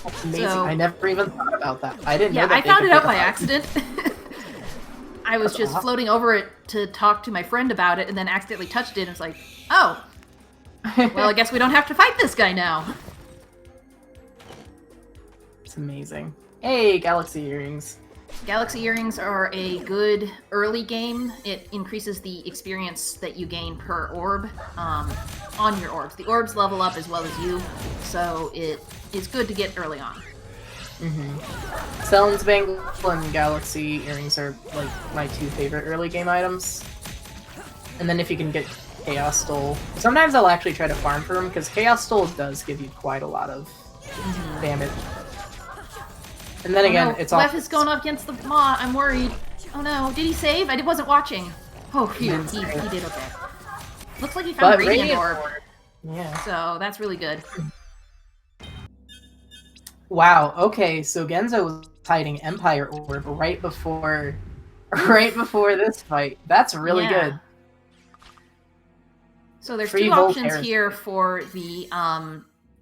That's amazing. So, I never even thought about that. I didn't know that. Yeah, I found it out by accident. I was just floating over it to talk to my friend about it, and then accidentally touched it, and it's like, oh, well, I guess we don't have to fight this guy now. It's amazing. Hey, Galaxy Earrings. Galaxy Earrings are a good early game. It increases the experience that you gain per orb on your orbs. The orbs level up as well as you, so it is good to get early on. Selene Spangle and Galaxy Earrings are like my 2 favorite early game items. And then if you can get Chaos Stole, sometimes I'll actually try to farm for them, because Chaos Stole does give you quite a lot of damage. And then again, it's all. Weff is going up against the Maw. I'm worried. Oh no, did he save? I wasn't watching. Oh, phew, he did okay. Looks like he found Radiant Orb. Yeah. So that's really good. Wow. Okay, so Genzo was hiding Empire Orb right before this fight. That's really good. So there's 2 options here for the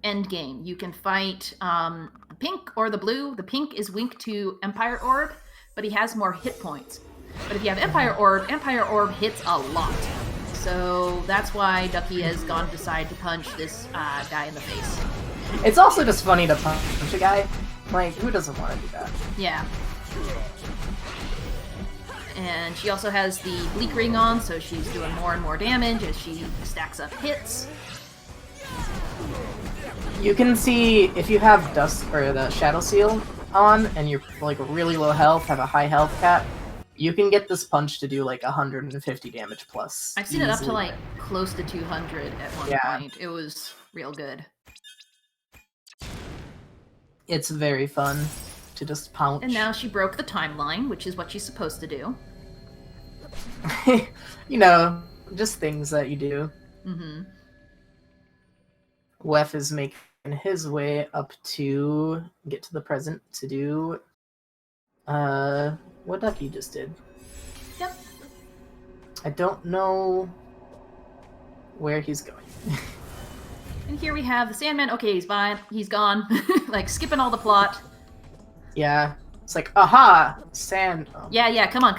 end game. You can fight the pink or the blue. The pink is Wink to Empire Orb, but he has more hit points. But if you have Empire Orb hits a lot. So that's why Ducky has gone to decide to punch this guy in the face. It's also just funny to punch a guy. Like, who doesn't want to do that? Yeah. And she also has the Bleak Ring on, so she's doing more and more damage as she stacks up hits. You can see if you have Dusk or the Shadow Seal on, and you're like really low health, have a high health cap, you can get this punch to do like 150 damage plus. I've seen it up to like close to 200 at one point. It was real good. It's very fun to just pounce. And now she broke the timeline, which is what she's supposed to do. You know, just things that you do. Weff is making his way up to get to the present to do what Ducky just did. Yep. I don't know where he's going. And here we have the Sandman. Okay, he's fine. He's gone. Like, skipping all the plot. Yeah. It's like, aha! Sand. Oh. Yeah, come on.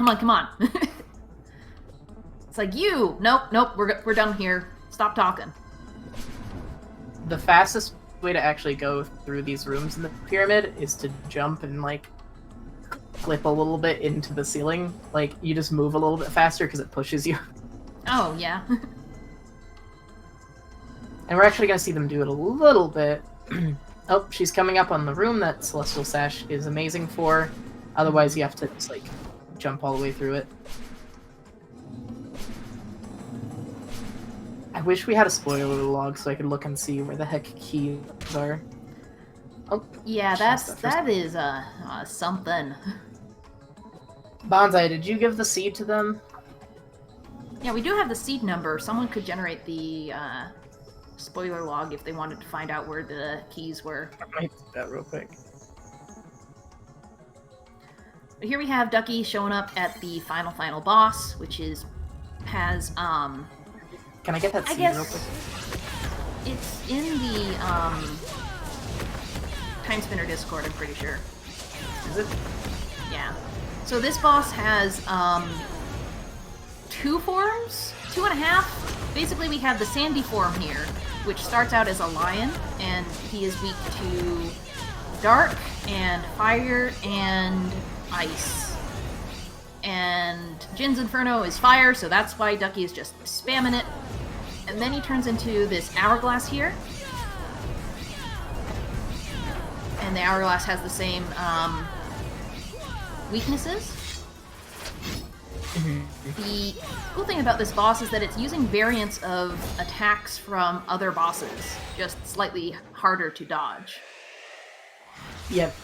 It's like, you! Nope, we're done here. Stop talking. The fastest way to actually go through these rooms in the pyramid is to jump and, like, flip a little bit into the ceiling. Like, you just move a little bit faster because it pushes you. Oh, yeah. And we're actually going to see them do it a little bit. Oh, she's coming up on the room that Celestial Sash is amazing for. Otherwise, you have to just, like, jump all the way through it. I wish we had a spoiler log so I could look and see where the heck keys are. Oh, yeah, that is something. Bonsai, did you give the seed to them? Yeah, we do have the seed number. Someone could generate the spoiler log if they wanted to find out where the keys were. I might do that real quick. But here we have Ducky showing up at the final boss, which has Can I get that seed real quick? It's in the Timespinner Discord, I'm pretty sure. Is it? Yeah. So this boss has 2 forms? 2.5? Basically we have the sandy form here, which starts out as a lion, and he is weak to dark, and fire, and ice. And Jin's Inferno is fire, so that's why Ducky is just spamming it. And then he turns into this hourglass here. And the hourglass has the same weaknesses. The cool thing about this boss is that it's using variants of attacks from other bosses, just slightly harder to dodge. Yep.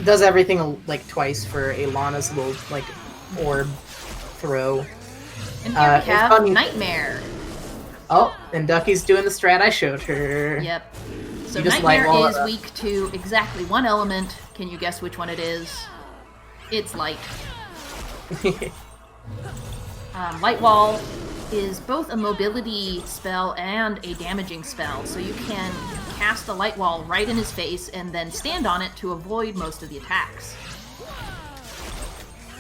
Does everything like twice for Alana's little like orb throw. And here we have Nightmare. Oh, and Ducky's doing the strat I showed her. Yep. So Nightmare is weak to exactly one element. Can you guess which one it is? It's light. Light Wall is both a mobility spell and a damaging spell, so you can cast a Light Wall right in his face and then stand on it to avoid most of the attacks.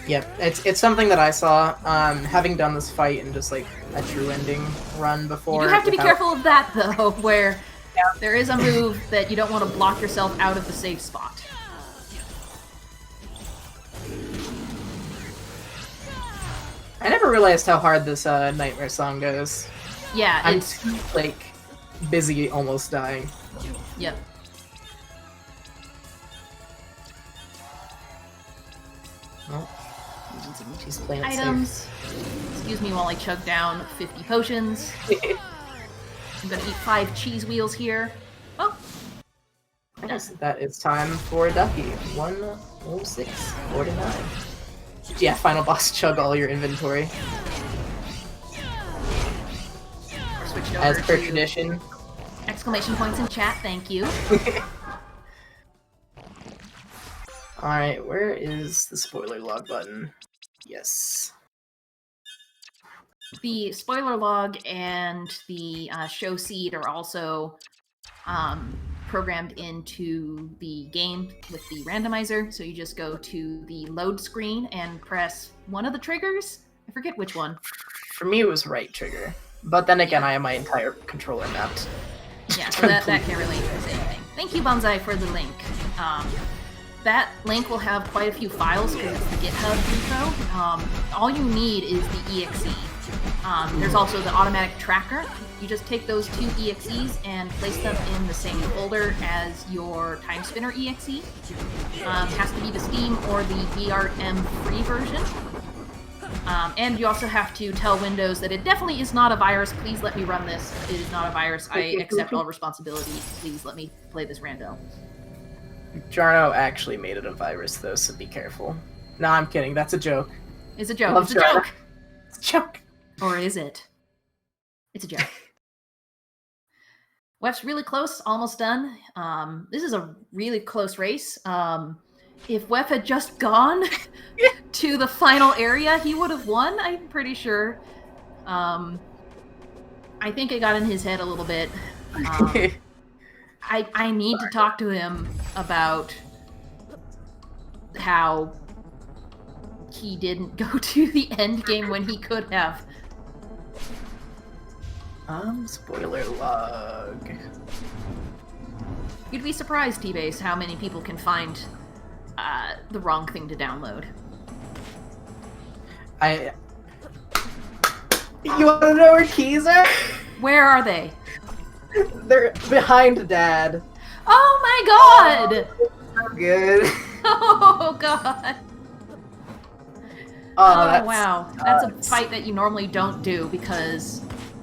Yep, it's something that I saw, having done this fight in just like a true ending run before. You do have to be careful of that though, where there is a move that you don't want to block yourself out of the safe spot. I never realized how hard this Nightmare song goes. Yeah, I'm too, like, busy almost dying. Yep. Oh, she's playing items. Safe. Excuse me while I chug down 50 potions. I'm gonna eat 5 cheese wheels here. Oh! Yes, that is time for Ducky. 106.49. Yeah, final boss, chug all your inventory. As per tradition. Exclamation points in chat, thank you. Alright, where is the spoiler log button? Yes. The spoiler log and the show seed are also programmed into the game with the randomizer, so you just go to the load screen and press one of the triggers. I forget which one. For me, it was right trigger. But then again, I have my entire controller mapped. Yeah, so that can't really say anything. Thank you, Bonsai, for the link. That link will have quite a few files because it's the GitHub repo. All you need is the exe. There's also the automatic tracker. You just take those 2 exes and place them in the same folder as your Timespinner exe. It has to be the Steam or the VRM free version. And you also have to tell Windows that it definitely is not a virus. Please let me run this. It is not a virus. I accept all responsibility. Please let me play this rando. Jarno actually made it a virus, though, so be careful. No, I'm kidding. That's a joke. It's a joke. It's a joke. It's a joke. Or is it? It's a joke. Weff's really close. Almost done. This is a really close race. If Weff had just gone to the final area, he would have won, I'm pretty sure. I think it got in his head a little bit. I need to talk to him about how he didn't go to the end game when he could have. Spoiler log. You'd be surprised, T-Base, how many people can find the wrong thing to download. You want to know where keys are? Where are they? They're behind Dad. Oh my god! So good. Oh god. Oh wow. That's a fight that you normally don't do because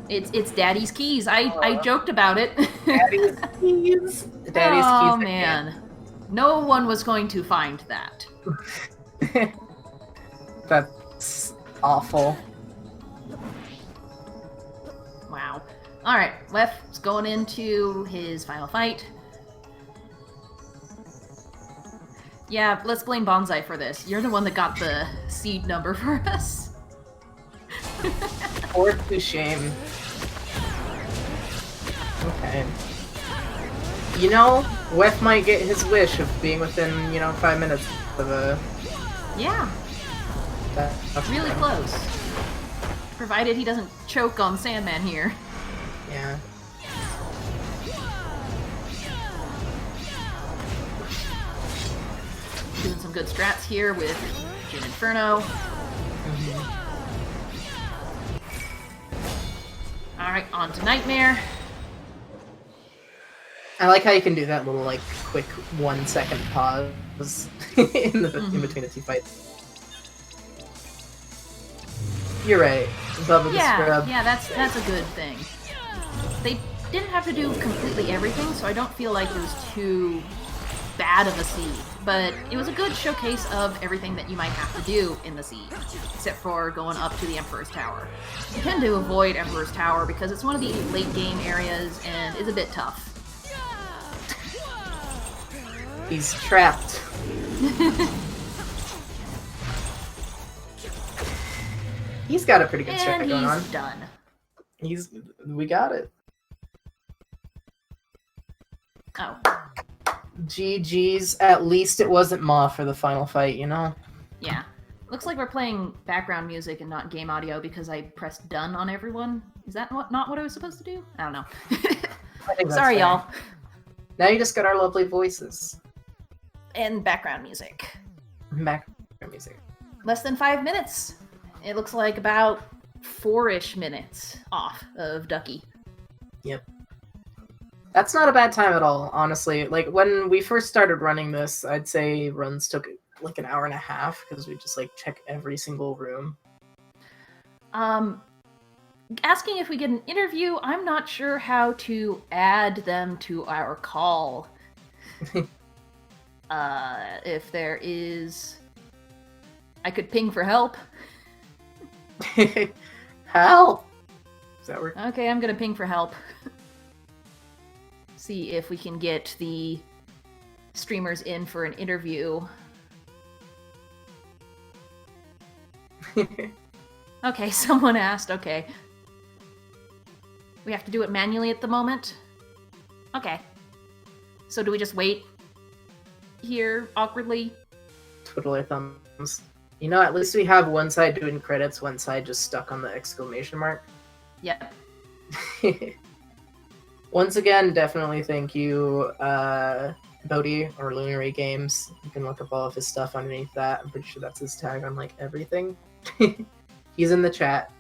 it's Daddy's keys. I joked about it. Daddy's keys. Daddy's keys. Oh man. No one was going to find that. That's awful. Wow. Alright, Weff's going into his final fight. Yeah, let's blame Bonsai for this. You're the one that got the seed number for us. Fourth to shame. Okay. You know, Weff might get his wish of being within, 5 minutes of a... Yeah. That's really close. Provided he doesn't choke on Sandman here. Yeah. Doing some good strats here with Jin Inferno. Alright, on to Nightmare. I like how you can do that little, quick 1 second pause in between the two fights. You're right. Bubba the Scrub. Yeah, that's a good thing. They didn't have to do completely everything, so I don't feel like it was too bad of a seed. But it was a good showcase of everything that you might have to do in the seed, except for going up to the Emperor's Tower. You tend to avoid Emperor's Tower because it's one of the late game areas and is a bit tough. He's trapped. He's got a pretty good strat going on. He's done. We got it. Oh. GG's. At least it wasn't Ma for the final fight, Yeah. Looks like we're playing background music and not game audio because I pressed done on everyone. Is that not what I was supposed to do? I don't know. Sorry, y'all. Now you just got our lovely voices. And background music. Background music. Less than 5 minutes. It looks like about 4-ish minutes off of Ducky. Yep. That's not a bad time at all, honestly. Like, when we first started running this, I'd say runs took like an hour and a half because we just check every single room. Asking if we get an interview, I'm not sure how to add them to our call. If there is... I could ping for help. Help! Does that work? Okay, I'm gonna ping for help. See if we can get the streamers in for an interview. Okay, someone asked. Okay. We have to do it manually at the moment? Okay. So do we just wait here awkwardly? Twiddle our thumbs. At least we have one side doing credits, one side just stuck on the exclamation mark. Yep. Once again, definitely thank you, Bodhi or Lunary Games. You can look up all of his stuff underneath that. I'm pretty sure that's his tag on everything. He's in the chat.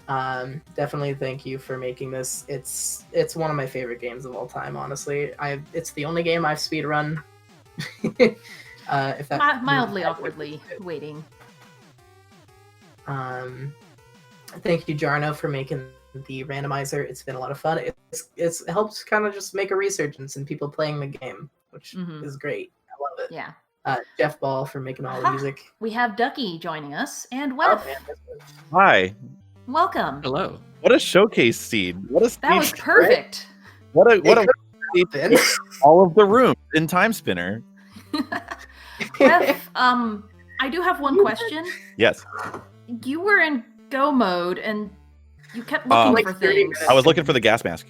Definitely thank you for making this. It's one of my favorite games of all time, honestly. It's the only game I've speedrun. If that mildly awkwardly waiting. Thank you, Jarno, for making the randomizer. It's been a lot of fun. It's helped kind of just make a resurgence in people playing the game, which is great. I love it. Yeah. Jeff Ball for making all the music. We have Ducky joining us, and Weff. Hi. Welcome. Hello. What a showcase seed. That was perfect. What a all of the rooms in Timespinner. Weff, I do have one question. Yes. You were in go mode and you kept looking for things. I was looking for the gas mask.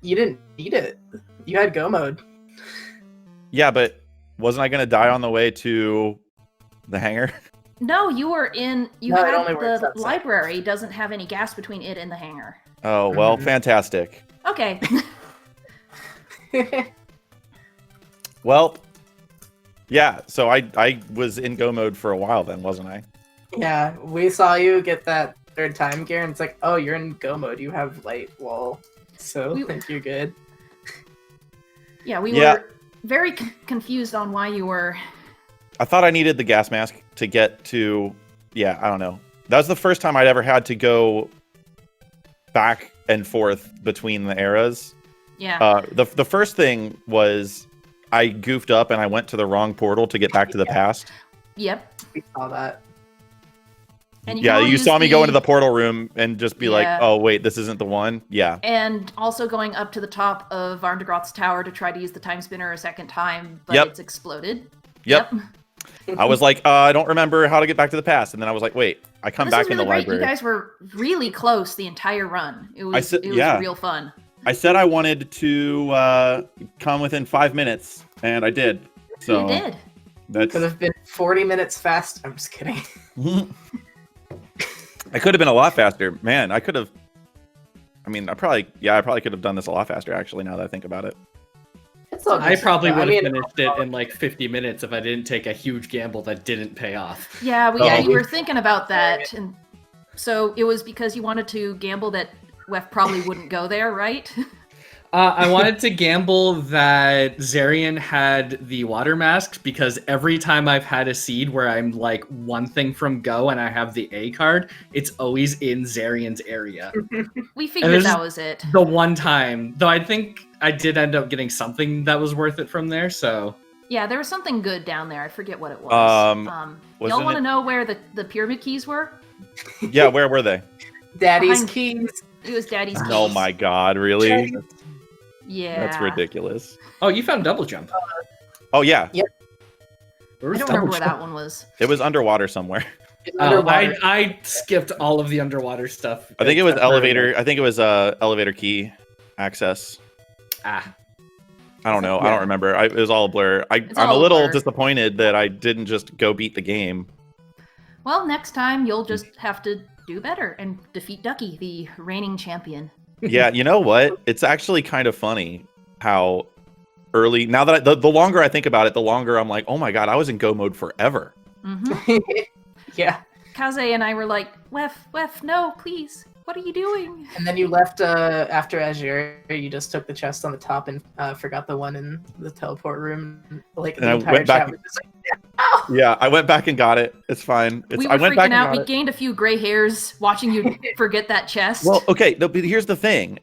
You didn't need it. You had go mode. Yeah, but wasn't I going to die on the way to the hangar? No, you were in... the library doesn't have any gas between it and the hangar. Oh, well, fantastic. Okay. Well, yeah, so I was in go mode for a while then, wasn't I? Yeah, we saw you get that third time gear, and it's like, oh, you're in go mode. You have light wall, so I think you're good. Yeah, we were very confused on why you were... I thought I needed the gas mask to get to... Yeah, I don't know. That was the first time I'd ever had to go back and forth between the eras. Yeah. The first thing was I goofed up and I went to the wrong portal to get back to the past. Yep. We saw that. And you saw me go into the portal room and just be like, oh, wait, this isn't the one? Yeah. And also going up to the top of Varndegroth's tower to try to use the time spinner a second time, but it's exploded. Yep. I was like, I don't remember how to get back to the past. And then I was like, wait, I come back in the library. You guys were really close the entire run. It was real fun. I said I wanted to come within 5 minutes, and I did. So you did. That could have been 40 minutes fast. I'm just kidding. I could have been a lot faster. Man, I could have... I mean, I probably could have done this a lot faster, actually, now that I think about it. I probably would have finished it in like 50 minutes if I didn't take a huge gamble that didn't pay off. Yeah, you were thinking about that. And so it was because you wanted to gamble that Weff probably wouldn't go there, right? I wanted to gamble that Zarian had the water masks because every time I've had a seed where I'm like one thing from go and I have the A card, it's always in Zarian's area. We figured that was it. The one time, though I think I did end up getting something that was worth it from there, so... Yeah, there was something good down there. I forget what it was. Y'all want to know where the pyramid keys were? Yeah, where were they? Daddy's keys. It was Daddy's keys. Oh my god, really? Yeah. That's ridiculous. Oh, you found double jump. Oh, yeah. Yep. I don't remember where that one was. It was underwater somewhere. I skipped all of the underwater stuff. I think it was elevator. I think it was elevator key access. I don't know. Yeah. I don't remember. It was all a blur. I'm a little disappointed that I didn't just go beat the game. Well, next time you'll just have to do better and defeat Ducky, the reigning champion. Yeah, you know what? It's actually kind of funny how early... Now that the longer I think about it, the longer I'm like, oh my god, I was in go mode forever. Mm-hmm. Yeah. Kaze and I were like, Weff, no, please. What are you doing? And then you left after Azure. You just took the chest on the top and forgot the one in the teleport room. Like the entire chat was just like, yeah, I went back and got it. It's fine. We were freaking out. We gained a few gray hairs watching you forget that chest. Well, okay, but here's the thing.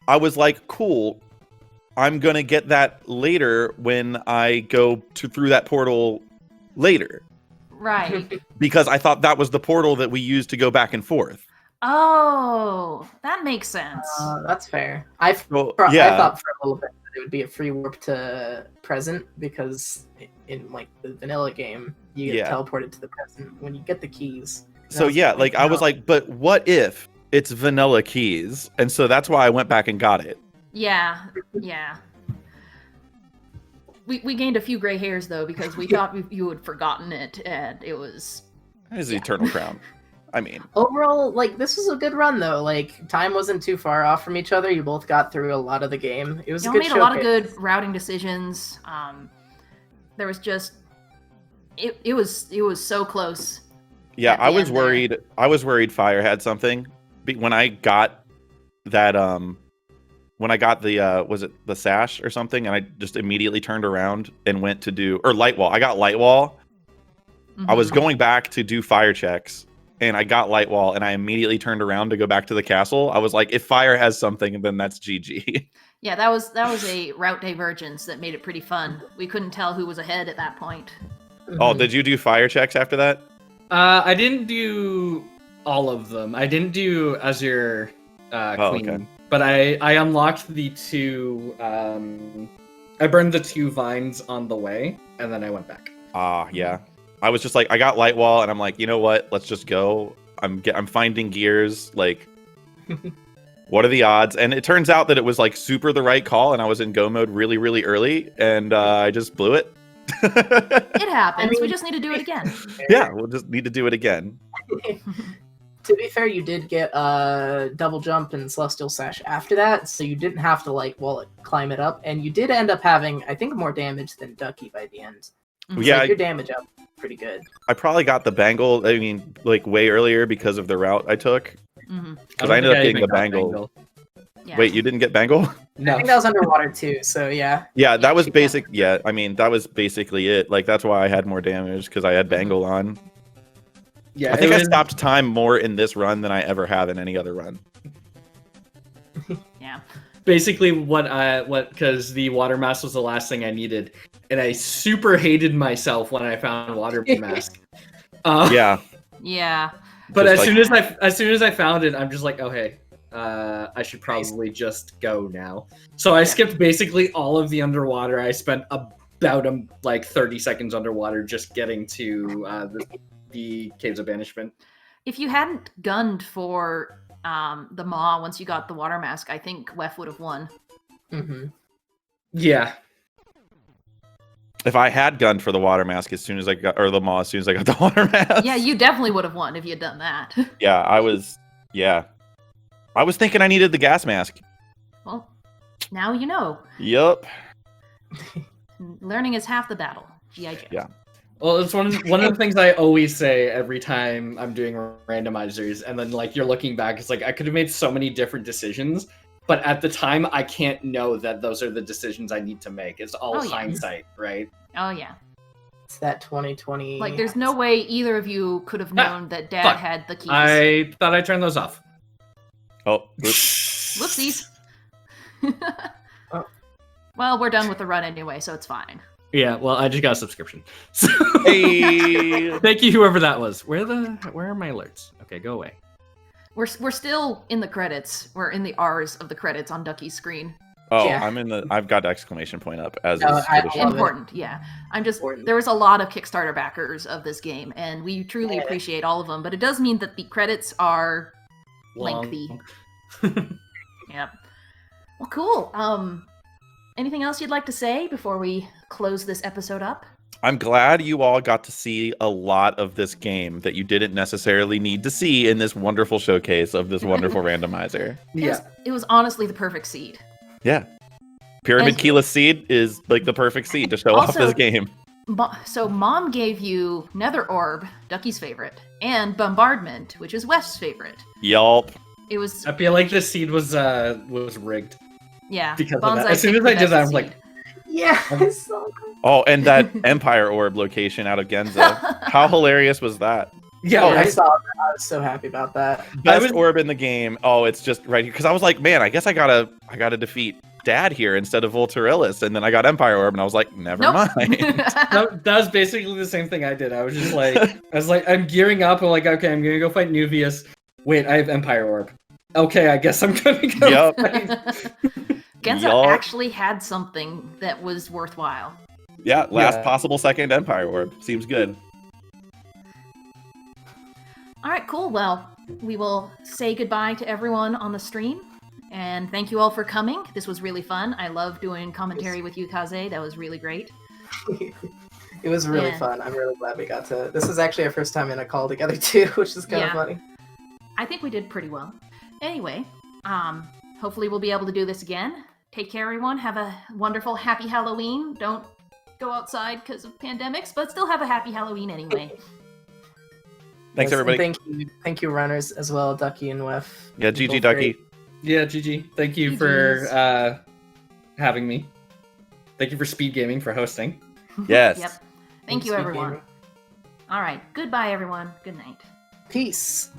I was like, cool. I'm gonna get that later when I go through that portal later. Right. Because I thought that was the portal that we used to go back and forth. Oh, that makes sense. That's fair. I thought for a little bit that it would be a free warp to present because in like the vanilla game, you get teleported to the present when you get the keys. So yeah, like I was like, but what if it's vanilla keys? And so that's why I went back and got it. Yeah. We gained a few gray hairs though because we thought you had forgotten it, and it was. It was the Eternal Crown. I mean, overall, like this was a good run though. Like time wasn't too far off from each other. You both got through a lot of the game. It was a good showcase. Made a lot of good routing decisions. There was just it was so close. Yeah, I was worried. I was worried Fire had something when I got that. When I got the was it the sash or something, and I just immediately turned around and went to do light wall. I got light wall. Mm-hmm. I was going back to do fire checks. And I got light wall, and I immediately turned around to go back to the castle. I was like, if Fire has something, then that's GG. Yeah, that was a route divergence that made it pretty fun. We couldn't tell who was ahead at that point. Oh, did you do fire checks after that? I didn't do all of them. I didn't do Azure Queen, okay. But I unlocked the two. I burned the 2 vines on the way, and then I went back. Yeah. I was just like, I got light wall, and I'm like, you know what? Let's just go. I'm finding gears. Like, what are the odds? And it turns out that it was like super the right call, and I was in go mode really, really early, and I just blew it. It happens. We just need to do it again. Yeah, we'll just need to do it again. To be fair, you did get double jump and celestial sash after that, so you didn't have to climb it up, and you did end up having, I think, more damage than Ducky by the end. Yeah, your damage up pretty good. I probably got the bangle. I mean, like way earlier because of the route I took. Because I ended up getting the bangle. Yeah. Wait, you didn't get bangle? No, I think that was underwater too. So yeah. Yeah, that was basic. Yeah, I mean that was basically it. Like that's why I had more damage because I had bangle on. Yeah, I think I stopped time more in this run than I ever have in any other run. Yeah. Basically, because the water mask was the last thing I needed. And I super hated myself when I found water mask. Yeah. Yeah. But as soon as I found it, I'm just like, oh hey, I should probably just go now. So I skipped basically all of the underwater. I spent about 30 seconds underwater just getting to the Caves of Banishment. If you hadn't gunned for the Maw once you got the water mask, I think Weff would have won. Mm-hmm. Yeah. If I had gunned for the water mask as soon as I got, or the Maw as soon as I got the water mask. Yeah, you definitely would have won if you had done that. Yeah, I was thinking I needed the gas mask. Well, now you know. Yup. Learning is half the battle. G.I. Joe. Yeah. Well, it's one of the things I always say every time I'm doing randomizers, and then like you're looking back, it's like I could have made so many different decisions, but at the time I can't know that those are the decisions I need to make. It's all hindsight, right? Oh yeah. It's that 2020. Like, there's no way either of you could have known that Dad had the keys. I thought I turned those off. Oh, oops. Whoopsies. Oh. Well, we're done with the run anyway, so it's fine. Yeah, well, I just got a subscription. So Hey. thank you, whoever that was. Where are my alerts? Okay, go away. We're still in the credits. We're in the R's of the credits on Ducky's screen. Oh, Yeah. I've got the exclamation point up as Oh, is I traditional. love it. Important, yeah. Important. There was a lot of Kickstarter backers of this game, and we truly appreciate all of them, but it does mean that the credits are lengthy. Yep. Well, cool. Anything else you'd like to say before we close this episode up? I'm glad you all got to see a lot of this game that you didn't necessarily need to see in this wonderful showcase of this wonderful randomizer. It was honestly the perfect seed. Yeah. Pyramid Keyless Seed is like the perfect seed to show off this game. So Mom gave you Nether Orb, Ducky's favorite, and Bombardment, which is West's favorite. Yelp. It was. I feel like this seed was rigged. Yeah. Because of that. As soon as I did that, I was like, yeah, it's so good. Oh, and that Empire Orb location out of Genza. How hilarious was that? yeah, I saw that. I was so happy about that. Best orb in the game. Oh, it's just right here. Because I was like, man, I guess I gotta defeat Dad here instead of Volturilis, and then I got Empire Orb, and I was like, never mind. that was basically the same thing I did. I was just like, I'm gearing up. I'm like, okay, I'm gonna go fight Nuvius. Wait, I have Empire Orb. Okay, I guess I'm gonna go. Fight. Genza actually had something that was worthwhile. Yeah, last possible second Empire Orb. Seems good. All right, cool. Well, we will say goodbye to everyone on the stream. And thank you all for coming. This was really fun. I love doing commentary with you, Kaze. That was really great. It was really fun. I'm really glad we got to... This is actually our first time in a call together, too, which is kind of funny. I think we did pretty well. Anyway, hopefully we'll be able to do this again. Take care, everyone. Have a wonderful, happy Halloween. Don't go outside because of pandemics, but still have a happy Halloween anyway. Thanks, everybody. Thank you, runners, as well, Ducky and Weff. Yeah, GG, Ducky. Yeah, GG. Thank you for having me. Thank you for Speed Gaming for hosting. Yes. Yep. Thank you, everyone. All right. Goodbye, everyone. Good night. Peace.